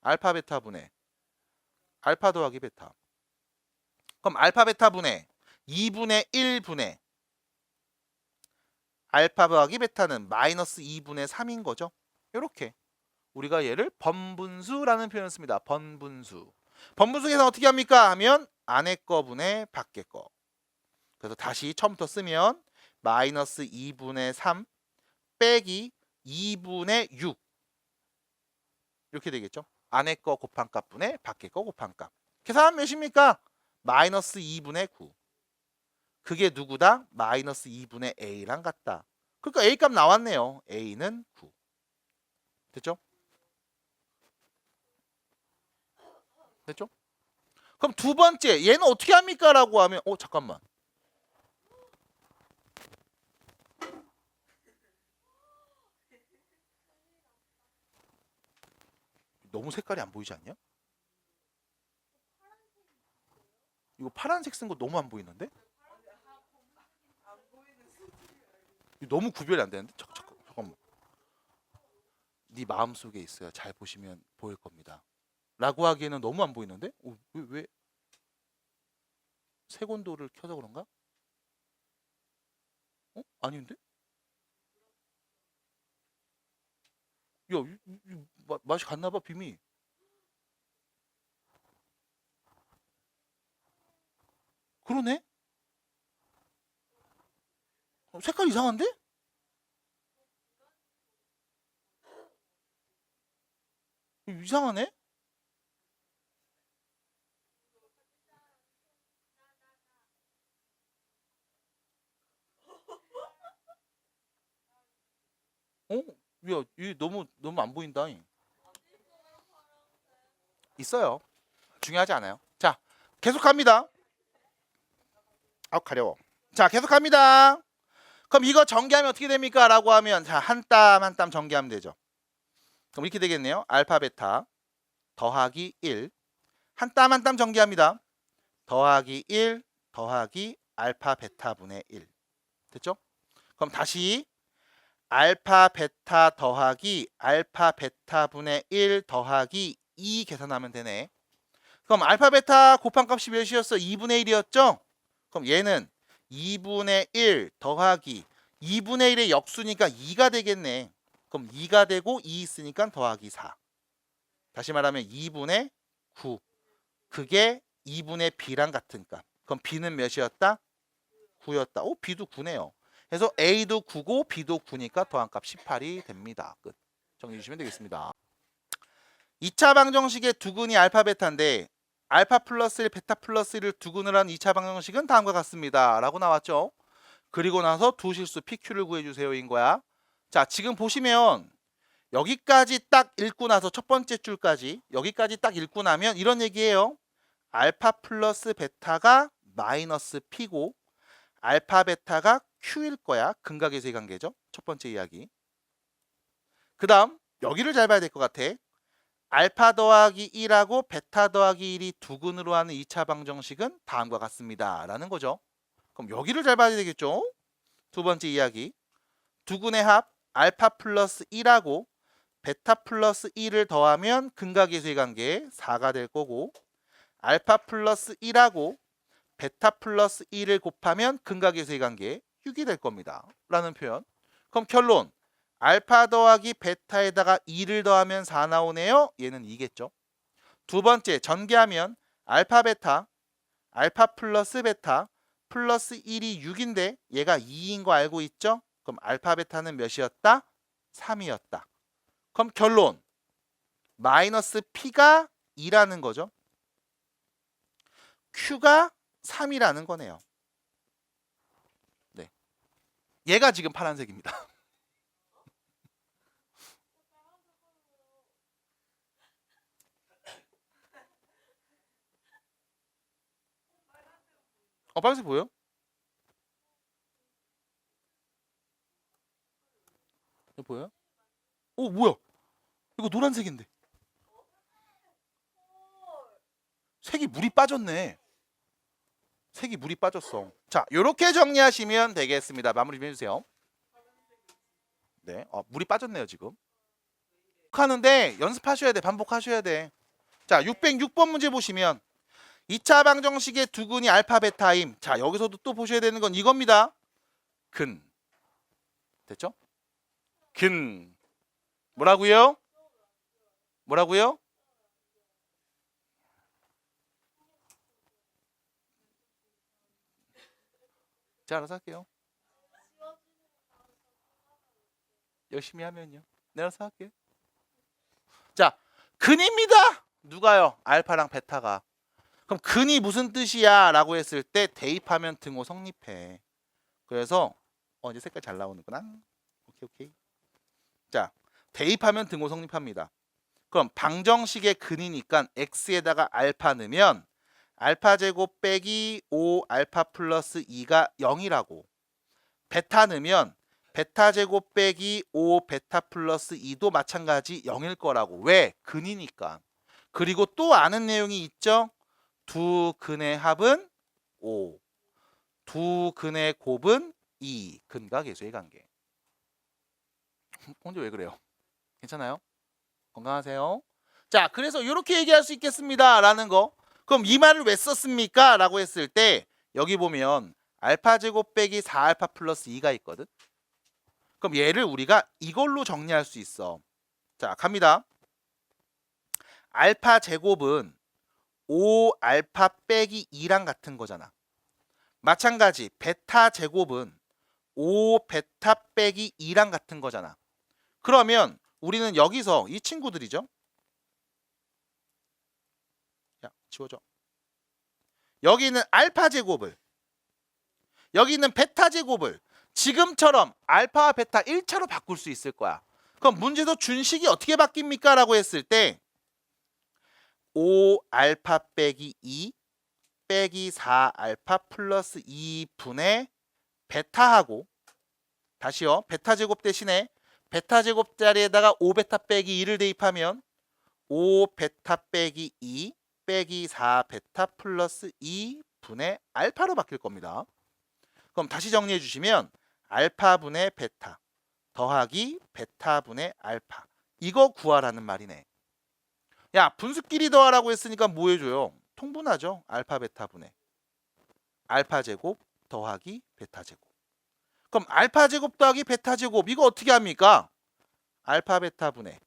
알파 베타분의 알파 더하기 베타. 그럼 알파 베타분의 2분의 1분의 알파 더하기 베타는 마이너스 2분의 3인 거죠. 이렇게 우리가 얘를 번분수라는 표현을 씁니다. 번분수. 번분수 계산 어떻게 합니까? 하면 안에 거 분의 밖에 거. 그래서 다시 처음부터 쓰면 마이너스 2분의 3 빼기 2분의 6 이렇게 되겠죠. 안에 거 곱한 값 분의 밖에 거 곱한 값. 계산하면 몇입니까? 마이너스 2분의 9. 그게 누구다? 마이너스 2분의 a랑 같다. 그러니까 a 값 나왔네요. a는 9. 됐죠? 됐죠? 그럼 두 번째 얘는 어떻게 합니까? 라고 하면 잠깐만. 너무 색깔이 안 보이지 않냐? 이거 파란색 쓴 거 너무 안 보이는데? 이거 너무 구별이 안 되는데? 잠깐만. 네 마음속에 있어야 잘 보시면 보일 겁니다. 라고 하기에는 너무 안 보이는데? 왜 색온도를 켜서 그런가? 아닌데? 야, 맛이 갔나 봐, 빔이. 그러네? 색깔 이상한데? 이상하네? 야, 이 너무 안 보인다. 있어요. 중요하지 않아요. 자, 계속합니다. 가려워. 자, 계속합니다. 그럼 이거 전개하면 어떻게 됩니까? 라고 하면 자, 한 땀 한 땀 전개하면 되죠. 그럼 이렇게 되겠네요. 알파 베타 더하기 1. 한 땀 한 땀 전개합니다. 더하기 1 더하기 알파 베타 분의 1. 됐죠? 그럼 다시 알파 베타 더하기 알파 베타 분의 1 더하기 2 계산하면 되네. 그럼 알파 베타 곱한 값이 몇이었어? 2분의 1이었죠? 그럼 얘는 2분의 1 더하기 2분의 1의 역수니까 2가 되겠네. 그럼 2가 되고 2 있으니까 더하기 4. 다시 말하면 2분의 9. 그게 2분의 b랑 같은 값. 그럼 b는 몇이었다? 9였다. b도 9네요. 그래서 a도 9고 b도 9니까 더한 값 18이 됩니다. 끝. 정리해 주시면 되겠습니다. 2차 방정식의 두근이 알파 베타인데 알파 플러스 1 베타 플러스 1을 두근을 한 2차 방정식은 다음과 같습니다. 라고 나왔죠. 그리고 나서 두 실수 PQ를 구해주세요 인 거야. 자, 지금 보시면 여기까지 딱 읽고 나서 첫 번째 줄까지 여기까지 딱 읽고 나면 이런 얘기예요. 알파 플러스 베타가 마이너스 P고 알파 베타가 Q일 거야. 근각의 관계죠. 첫 번째 이야기. 그 다음 여기를 잘 봐야 될 것 같아. 알파 더하기 1하고 베타 더하기 1이 두근으로 하는 2차 방정식은 다음과 같습니다. 라는 거죠. 그럼 여기를 잘 봐야 되겠죠. 두 번째 이야기. 두근의 합 알파 플러스 1하고 베타 플러스 1을 더하면 근각의 관계 4가 될 거고 알파 플러스 1하고 베타 플러스 1을 곱하면 근각의 관계 6이 될 겁니다. 라는 표현. 그럼 결론. 알파 더하기 베타에다가 2를 더하면 4 나오네요. 얘는 2겠죠. 두 번째 전개하면 알파 베타 알파 플러스 베타 플러스 1이 6인데 얘가 2인 거 알고 있죠? 그럼 알파 베타는 몇이었다? 3이었다. 그럼 결론. 마이너스 P가 2라는 거죠. Q가 3이라는 거네요. 네. 얘가 지금 파란색입니다. 빨간색 보여? 이거 보여요? 뭐야? 이거 노란색인데. 색이 물이 빠졌네. 색이 물이 빠졌어. 자, 요렇게 정리하시면 되겠습니다. 마무리 좀 해주세요. 네, 물이 빠졌네요 지금. 하는데 연습하셔야 돼. 반복하셔야 돼. 자, 606번 문제 보시면 2차 방정식의 두근이 알파 베타임. 자, 여기서도 또 보셔야 되는 건 이겁니다. 근. 됐죠? 근. 뭐라고요? 뭐라고요? 제가 알아서 할게요. 열심히 하면요. 내려서 할게요. 자, 근입니다. 누가요? 알파랑 베타가. 그럼 근이 무슨 뜻이야? 라고 했을 때 대입하면 등호 성립해. 그래서 이제 색깔 잘 나오는구나. 오케이. 자, 대입하면 등호 성립합니다. 그럼 방정식의 근이니까 x에다가 알파 넣으면 알파 제곱 빼기 5 알파 플러스 2가 0이라고. 베타 넣으면 베타 제곱 빼기 5 베타 플러스 2도 마찬가지 0일 거라고. 왜? 근이니까. 그리고 또 아는 내용이 있죠. 두 근의 합은 5. 두 근의 곱은 2. 근과 계수의 관계. 혼자 왜 그래요? 괜찮아요? 건강하세요? 자, 그래서 이렇게 얘기할 수 있겠습니다. 라는 거. 그럼 이 말을 왜 썼습니까? 라고 했을 때 여기 보면 알파 제곱 빼기 4알파 플러스 2가 있거든. 그럼 얘를 우리가 이걸로 정리할 수 있어. 자, 갑니다. 알파 제곱은 5알파 빼기 2랑 같은 거잖아. 마찬가지 베타 제곱은 5베타 빼기 2랑 같은 거잖아. 그러면 우리는 여기서 이 친구들이죠. 야, 지워줘. 여기 있는 알파 제곱을, 여기 있는 베타 제곱을 지금처럼 알파와 베타 1차로 바꿀 수 있을 거야. 그럼 문제도 준식이 어떻게 바뀝니까? 라고 했을 때 5알파 빼기 2 빼기 4알파 플러스 2분의 베타하고, 다시요. 베타 제곱 대신에 베타 제곱 자리에다가 5베타 빼기 2를 대입하면 5베타 빼기 2 빼기 4베타 플러스 2분의 알파로 바뀔 겁니다. 그럼 다시 정리해 주시면 알파분의 베타 더하기 베타분의 알파, 이거 구하라는 말이네. 야, 분수끼리 더하라고 했으니까 뭐 해줘요? 통분하죠. 알파 베타분의 알파 제곱 더하기 베타 제곱. 그럼 알파 제곱 더하기 베타 제곱, 이거 어떻게 합니까? 알파 베타분의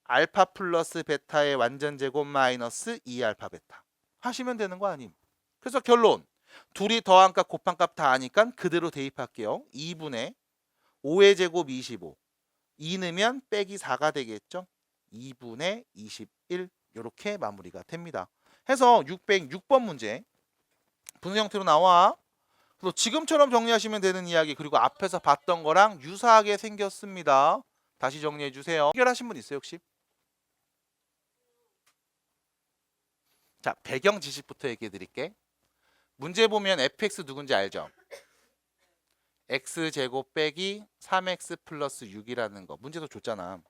알파 플러스 베타의 완전 제곱 마이너스 2알파 베타 하시면 되는 거 아님? 그래서 결론, 둘이 더한 값 곱한 값 다 아니까 그대로 대입할게요. 2분의 5의 제곱 25, 2 넣으면 빼기 4가 되겠죠. 2분의 21, 이렇게 마무리가 됩니다. 해서 606번 문제 분수 형태로 나와. 그래서 지금처럼 정리하시면 되는 이야기, 그리고 앞에서 봤던 거랑 유사하게 생겼습니다. 다시 정리해 주세요. 해결하신 분 있어요 혹시? 자, 배경 지식부터 얘기해 드릴게. 문제 보면 fx 누군지 알죠? x제곱 빼기 3x 플러스 6이라는 거 문제도 줬잖아.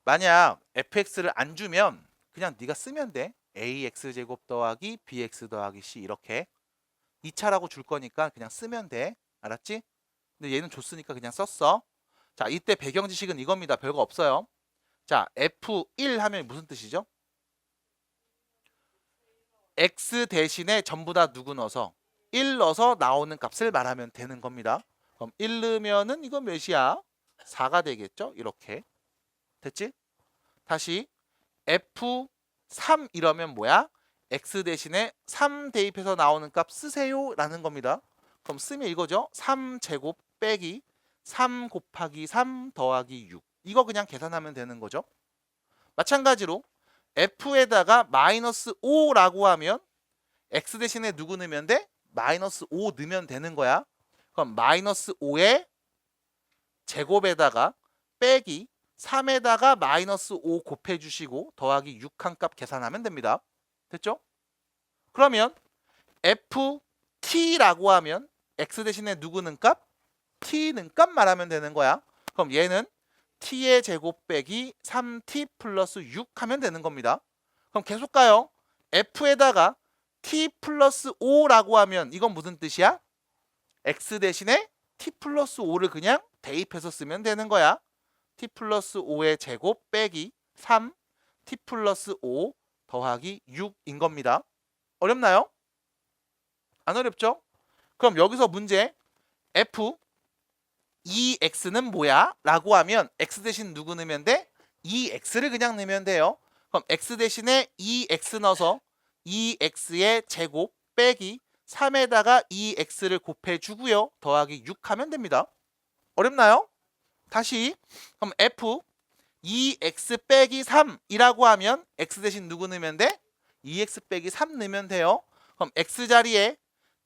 만약 fx를 안 주면 그냥 네가 쓰면 돼. ax제곱 더하기 bx 더하기 c, 이렇게 2차라고 줄 거니까 그냥 쓰면 돼. 알았지? 근데 얘는 줬으니까 그냥 썼어. 자, 이때 배경 지식은 이겁니다. 별거 없어요. 자, f1 하면 무슨 뜻이죠? x 대신에 전부 다 누구 넣어서 1 넣어서 나오는 값을 말하면 되는 겁니다. 그럼 1 넣으면은 이거 몇이야? 4가 되겠죠? 이렇게. 됐지? 다시 F3 이러면 뭐야? x 대신에 3 대입해서 나오는 값 쓰세요 라는 겁니다. 그럼 쓰면 이거죠. 3제곱 빼기 3 곱하기 3 더하기 6. 이거 그냥 계산하면 되는 거죠. 마찬가지로 F에다가 마이너스 5라고 하면 x 대신에 누구 넣으면 돼? 마이너스 5 넣으면 되는 거야. 그럼 마이너스 5의 제곱에다가 빼기 3에다가 마이너스 5 곱해주시고 더하기 6 한 값 계산하면 됩니다. 됐죠? 그러면 ft라고 하면 x 대신에 누구 는 값? t는 값 말하면 되는 거야. 그럼 얘는 t의 제곱 빼기 3t 플러스 6 하면 되는 겁니다. 그럼 계속 가요. f에다가 t 플러스 5라고 하면 이건 무슨 뜻이야? x 대신에 t 플러스 5를 그냥 대입해서 쓰면 되는 거야. t 플러스 5의 제곱 빼기 3 t 플러스 5 더하기 6인 겁니다. 어렵나요? 안 어렵죠? 그럼 여기서 문제 f 2x는 뭐야? 라고 하면 x 대신 누구 넣으면 돼? 2x를 그냥 넣으면 돼요. 그럼 x 대신에 2x 넣어서 2x의 제곱 빼기 3에다가 2x를 곱해주고요. 더하기 6 하면 됩니다. 어렵나요? 다시 그럼 f 2x 빼기 3이라고 하면 x 대신 누구 넣으면 돼? 2x 빼기 3 넣으면 돼요. 그럼 x 자리에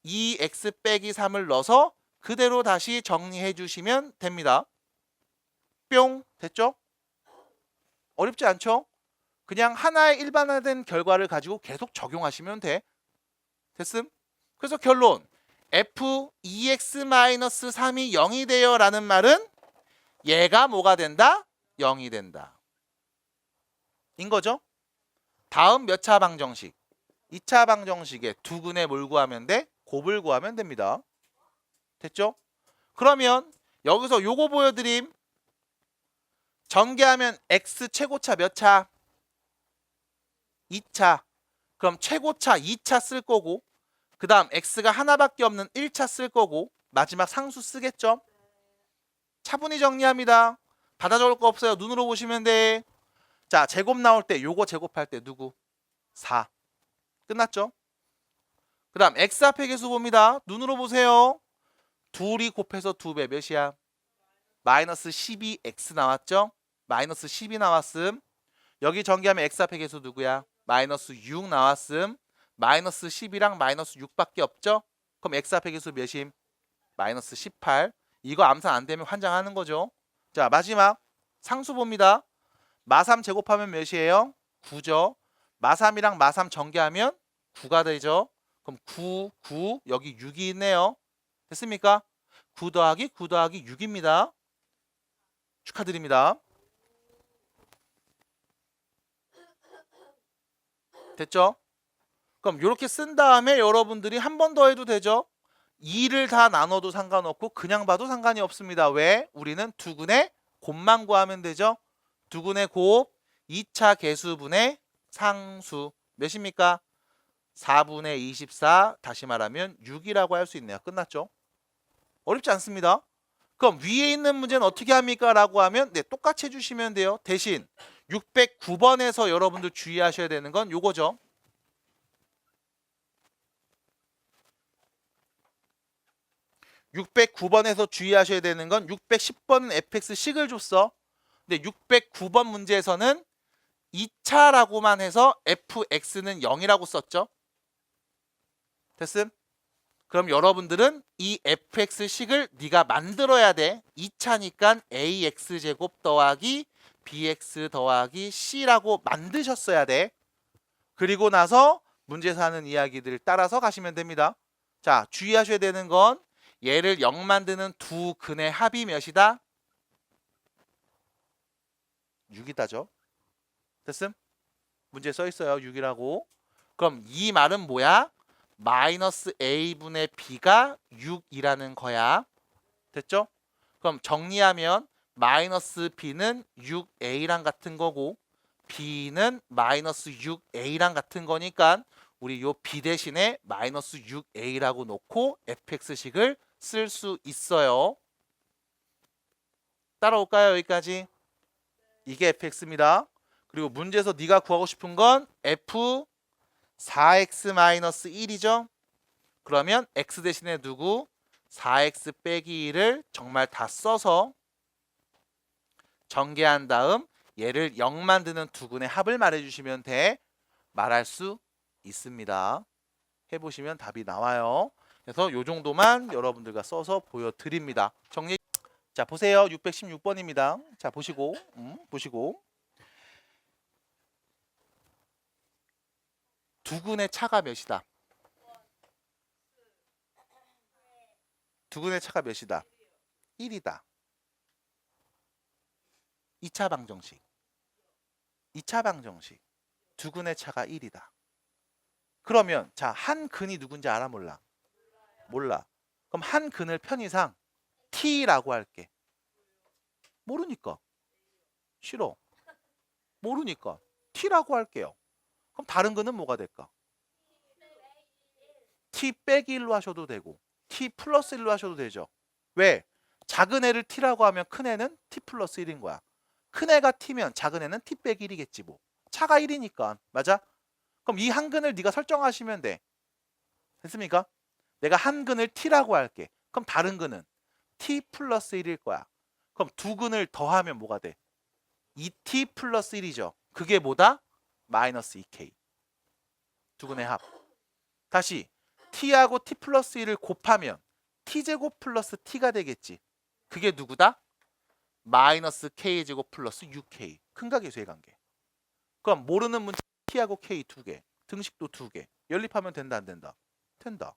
2x 빼기 3을 넣어서 그대로 다시 정리해 주시면 됩니다. 뿅! 됐죠? 어렵지 않죠? 그냥 하나의 일반화된 결과를 가지고 계속 적용하시면 돼. 됐음? 그래서 결론 f 2x-3이 0이 돼요 라는 말은 얘가 뭐가 된다? 0이 된다. 인 거죠? 다음 몇 차 방정식? 2차 방정식에 두근에 뭘 구하면 돼? 곱을 구하면 됩니다. 됐죠? 그러면 여기서 요거 보여드림. 전개하면 x 최고차 몇 차? 2차. 그럼 최고차 2차 쓸 거고 그 다음 x가 하나밖에 없는 1차 쓸 거고 마지막 상수 쓰겠죠? 차분히 정리합니다. 받아 적을 거 없어요. 눈으로 보시면 돼. 자, 제곱 나올 때 요거 제곱할 때 누구? 4. 끝났죠? 그 다음 x 앞에 계수 봅니다. 눈으로 보세요. 둘이 곱해서 2배 몇이야? 마이너스 12x 나왔죠? 마이너스 12 나왔음. 여기 전개하면 x 앞에 계수 누구야? 마이너스 6 나왔음. 마이너스 10이랑 마이너스 6밖에 없죠? 그럼 x 앞에 계수 몇임? 마이너스 18. 이거 암산 안 되면 환장하는 거죠. 자, 마지막 상수 봅니다. 마3 제곱하면 몇이에요? 9죠. 마3이랑 마3 전개하면 9가 되죠. 그럼 9, 9, 여기 6이 있네요. 됐습니까? 9 더하기 9 더하기 6입니다. 축하드립니다. 됐죠? 그럼 이렇게 쓴 다음에 여러분들이 한 번 더 해도 되죠? 2를 다 나눠도 상관없고 그냥 봐도 상관이 없습니다. 왜? 우리는 두근의 곱만 구하면 되죠? 두근의 곱 2차 계수분의 상수 몇입니까? 4분의 24 다시 말하면 6이라고 할 수 있네요. 끝났죠? 어렵지 않습니다. 그럼 위에 있는 문제는 어떻게 합니까? 라고 하면 네, 똑같이 해주시면 돼요. 대신 609번에서 여러분들 주의하셔야 되는 건 요거죠. 609번에서 주의하셔야 되는 건 610번은 fx식을 줬어. 근데 609번 문제에서는 2차라고만 해서 fx는 0이라고 썼죠. 됐음? 그럼 여러분들은 이 fx식을 네가 만들어야 돼. 2차니까 ax제곱 더하기 bx 더하기 c라고 만드셨어야 돼. 그리고 나서 문제에서 하는 이야기들을 따라서 가시면 됩니다. 자, 주의하셔야 되는 건 얘를 0 만드는 두 근의 합이 몇이다? 6이다죠. 됐음? 문제에 써 있어요. 6이라고. 그럼 이 말은 뭐야? 마이너스 a분의 b가 6이라는 거야. 됐죠? 그럼 정리하면 마이너스 b는 6a랑 같은 거고 b는 마이너스 6a랑 같은 거니까 우리 요 b 대신에 마이너스 6a라고 놓고 fx식을 쓸 수 있어요. 따라올까요? 여기까지? 이게 fx입니다. 그리고 문제에서 네가 구하고 싶은 건 f 4x-1이죠. 그러면 x 대신에 두고 4x 빼기 1을 정말 다 써서 전개한 다음 얘를 0 만드는 두근의 합을 말해주시면 돼. 말할 수 있습니다. 해보시면 답이 나와요. 그래서 요 정도만 여러분들과 써서 보여드립니다. 정리. 자, 보세요. 616번입니다. 자, 보시고 보시고 두근의 차가 몇이다? 두근의 차가 몇이다? 1이다. 2차 방정식. 2차 방정식. 두근의 차가 1이다. 그러면 자, 한 근이 누군지 알아 몰라? 몰라. 그럼 한 근을 편의상 t라고 할게. 모르니까. 싫어. 모르니까 t라고 할게요. 그럼 다른 근은 뭐가 될까? t 빼기 1로 하셔도 되고 t 플러스 1로 하셔도 되죠. 왜? 작은 애를 t라고 하면 큰 애는 t 플러스 1인 거야. 큰 애가 t면 작은 애는 t 빼기 1이겠지 뭐. 차가 1이니까. 맞아? 그럼 이 한 근을 네가 설정하시면 돼. 됐습니까? 내가 한 근을 t라고 할게. 그럼 다른 근은 t 플러스 1일 거야. 그럼 두 근을 더하면 뭐가 돼? 2t 플러스 1이죠. 그게 뭐다? 마이너스 2k. 두 근의 합. 다시 t하고 t 플러스 1을 곱하면 t제곱 플러스 t가 되겠지. 그게 누구다? 마이너스 k제곱 플러스 6k. 큰가 계수의 관계. 그럼 모르는 문자 t하고 k 두 개. 등식도 두 개. 연립하면 된다 안 된다? 된다.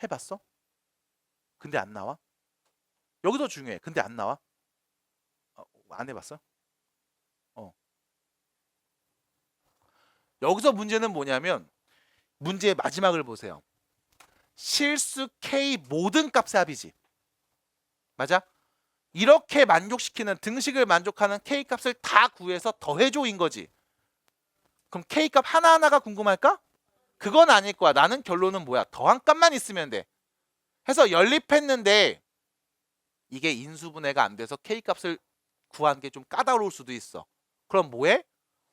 해봤어? 근데 안 나와? 여기도 중요해. 근데 안 나와? 안 해봤어? 여기서 문제는 뭐냐면 문제의 마지막을 보세요. 실수 k 모든 값의 합이지. 맞아? 이렇게 만족시키는 등식을 만족하는 k 값을 다 구해서 더해줘인 거지. 그럼 k 값 하나하나가 궁금할까? 그건 아닐 거야. 나는 결론은 뭐야? 더한 값만 있으면 돼. 해서 연립했는데 이게 인수분해가 안 돼서 k 값을 구한 게 좀 까다로울 수도 있어. 그럼 뭐해?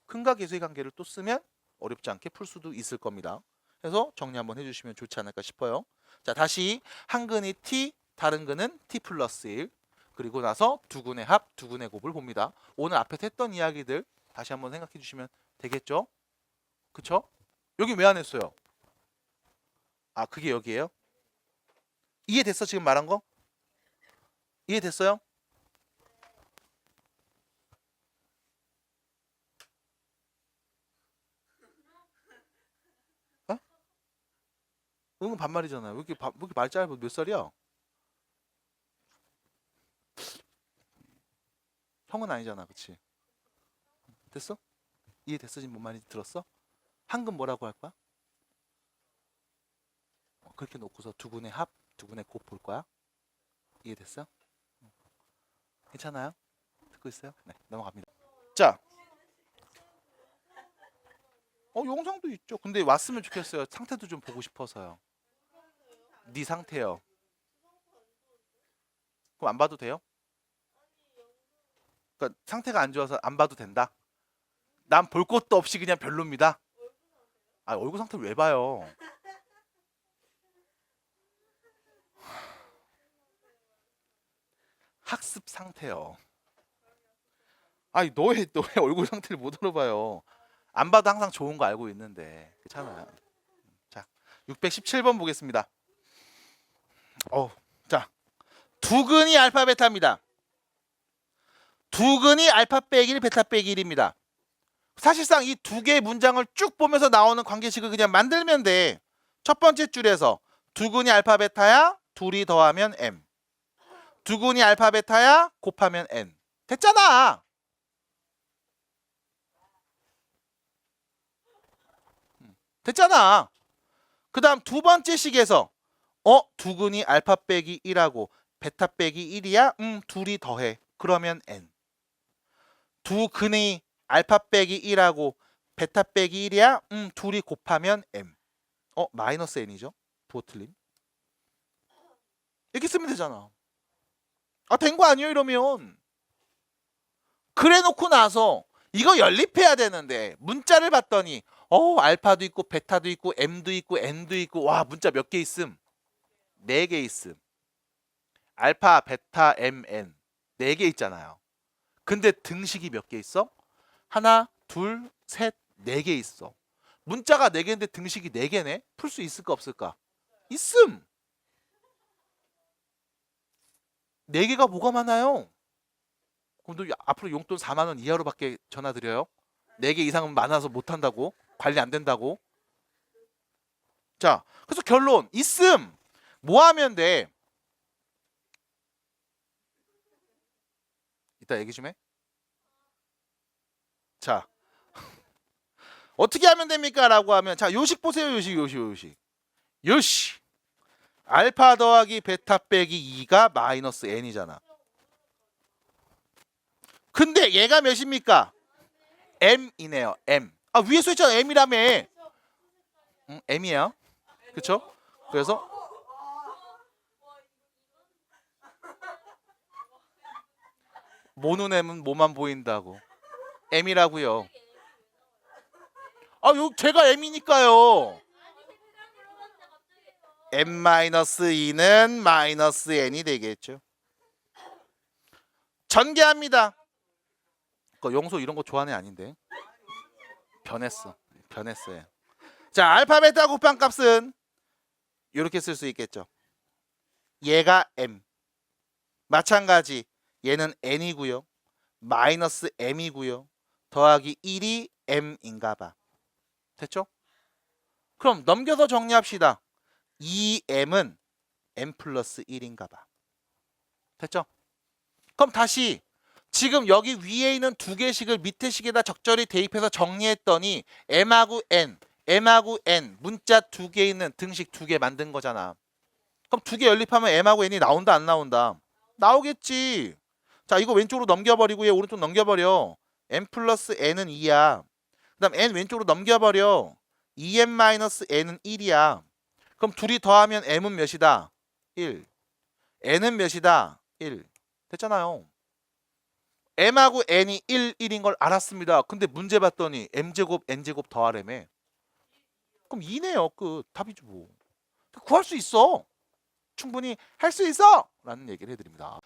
근과 계수의 관계를 또 쓰면 어렵지 않게 풀 수도 있을 겁니다. 그래서 정리 한번 해주시면 좋지 않을까 싶어요. 자, 다시 한 근이 t, 다른 근은 t 플러스 1. 그리고 나서 두 근의 합, 두 근의 곱을 봅니다. 오늘 앞에 했던 이야기들 다시 한번 생각해 주시면 되겠죠? 그쵸? 여기 왜 안 했어요? 아, 그게 여기예요? 이해됐어? 지금 말한 거? 이해됐어요? 어? 응은 반말이잖아요. 왜 이렇게 말 짧아? 몇 살이야? 형은 아니잖아, 그치? 됐어? 이해됐어? 지금 뭔 말인지 들었어? 한근 뭐라고 할 거야? 그렇게 놓고서 두 근의 합, 두 근의 곱 볼 거야? 이해됐어? 괜찮아요? 듣고 있어요? 네, 넘어갑니다. 자, 영상도 있죠. 근데 왔으면 좋겠어요. 상태도 좀 보고 싶어서요. 네 상태요. 그럼 안 봐도 돼요? 그러니까 상태가 안 좋아서 안 봐도 된다? 난 볼 것도 없이 그냥 별로입니다. 아, 얼굴 상태를 왜 봐요? 학습 상태요. 아니, 너의 얼굴 상태를 못 알아봐요. 안 봐도 항상 좋은 거 알고 있는데 괜찮아요. 자, 617번 보겠습니다. 자, 두근이 알파 베타입니다. 두근이 알파 빼기 1 베타 빼기 1입니다. 사실상 이 두 개의 문장을 쭉 보면서 나오는 관계식을 그냥 만들면 돼. 첫 번째 줄에서 두근이 알파 베타야, 둘이 더하면 m. 두근이 알파 베타야, 곱하면 n. 됐잖아. 됐잖아. 그 다음 두 번째 식에서 두근이 알파 빼기 1하고 베타 빼기 1이야? 둘이 더해. 그러면 n. 두 근이 알파 빼기 1하고 베타 빼기 1이야? 둘이 곱하면 m. 마이너스 n이죠. 부호틀림. 이렇게 쓰면 되잖아. 아, 된 거 아니에요 이러면. 그래 놓고 나서 이거 연립해야 되는데 문자를 봤더니 알파도 있고 베타도 있고 m도 있고 n도 있고 와 문자 몇 개 있음? 4개 있음. 알파, 베타, m, n 4개 있잖아요. 근데 등식이 몇 개 있어? 하나, 둘, 셋, 4개 있어. 문자가 4개인데 등식이 4개네? 풀 수 있을까 없을까? 있음. 4개가 뭐가 많아요? 그럼 너 앞으로 용돈 4만 원 이하로밖에 전화 드려요? 4개 이상은 많아서 못 한다고? 관리 안 된다고? 자, 그래서 결론 있음. 뭐 하면 돼? 이따 얘기 좀 해. 자, 어떻게 하면 됩니까? 라고 하면 자, 요식 보세요. 요식. 알파 더하기 베타 빼기 2가 마이너스 n이잖아. 근데 얘가 몇입니까? m이네요. m. 아, 위에 써있잖아. m이라며. m이에요. 그쵸? 그래서 모는 m은 뭐만 보인다고. m이라고요. 아, 제가 m이니까요. m-2는 마이너스 n이 되겠죠. 전개합니다. 그 용소 이런 거 좋아하는 애 아닌데. 변했어요. 자, 알파 베타 곱한 값은 이렇게 쓸 수 있겠죠. 얘가 m. 마찬가지 얘는 n이고요. 마이너스 m이고요. 더하기 1이 m인가 봐. 됐죠? 그럼 넘겨서 정리합시다. 2m은 m 플러스 1인가 봐. 됐죠? 그럼 다시 지금 여기 위에 있는 두 개식을 밑에 식에다 적절히 대입해서 정리했더니 m하고 n 문자 두 개 있는 등식 두 개 만든 거잖아. 그럼 두 개 연립하면 m하고 n이 나온다 안 나온다? 나오겠지. 자, 이거 왼쪽으로 넘겨버리고 얘 오른쪽 넘겨버려. m 플러스 n은 2야. 그 다음 n 왼쪽으로 넘겨버려. 2m 마이너스 n은 1이야. 그럼 둘이 더하면 m은 몇이다? 1. n은 몇이다? 1. 됐잖아요. m하고 n이 1인 걸 알았습니다. 근데 문제 봤더니 m제곱 n제곱 더하래매. 그럼 2네요. 끝. 답이죠 뭐. 구할 수 있어. 충분히 할 수 있어! 라는 얘기를 해드립니다.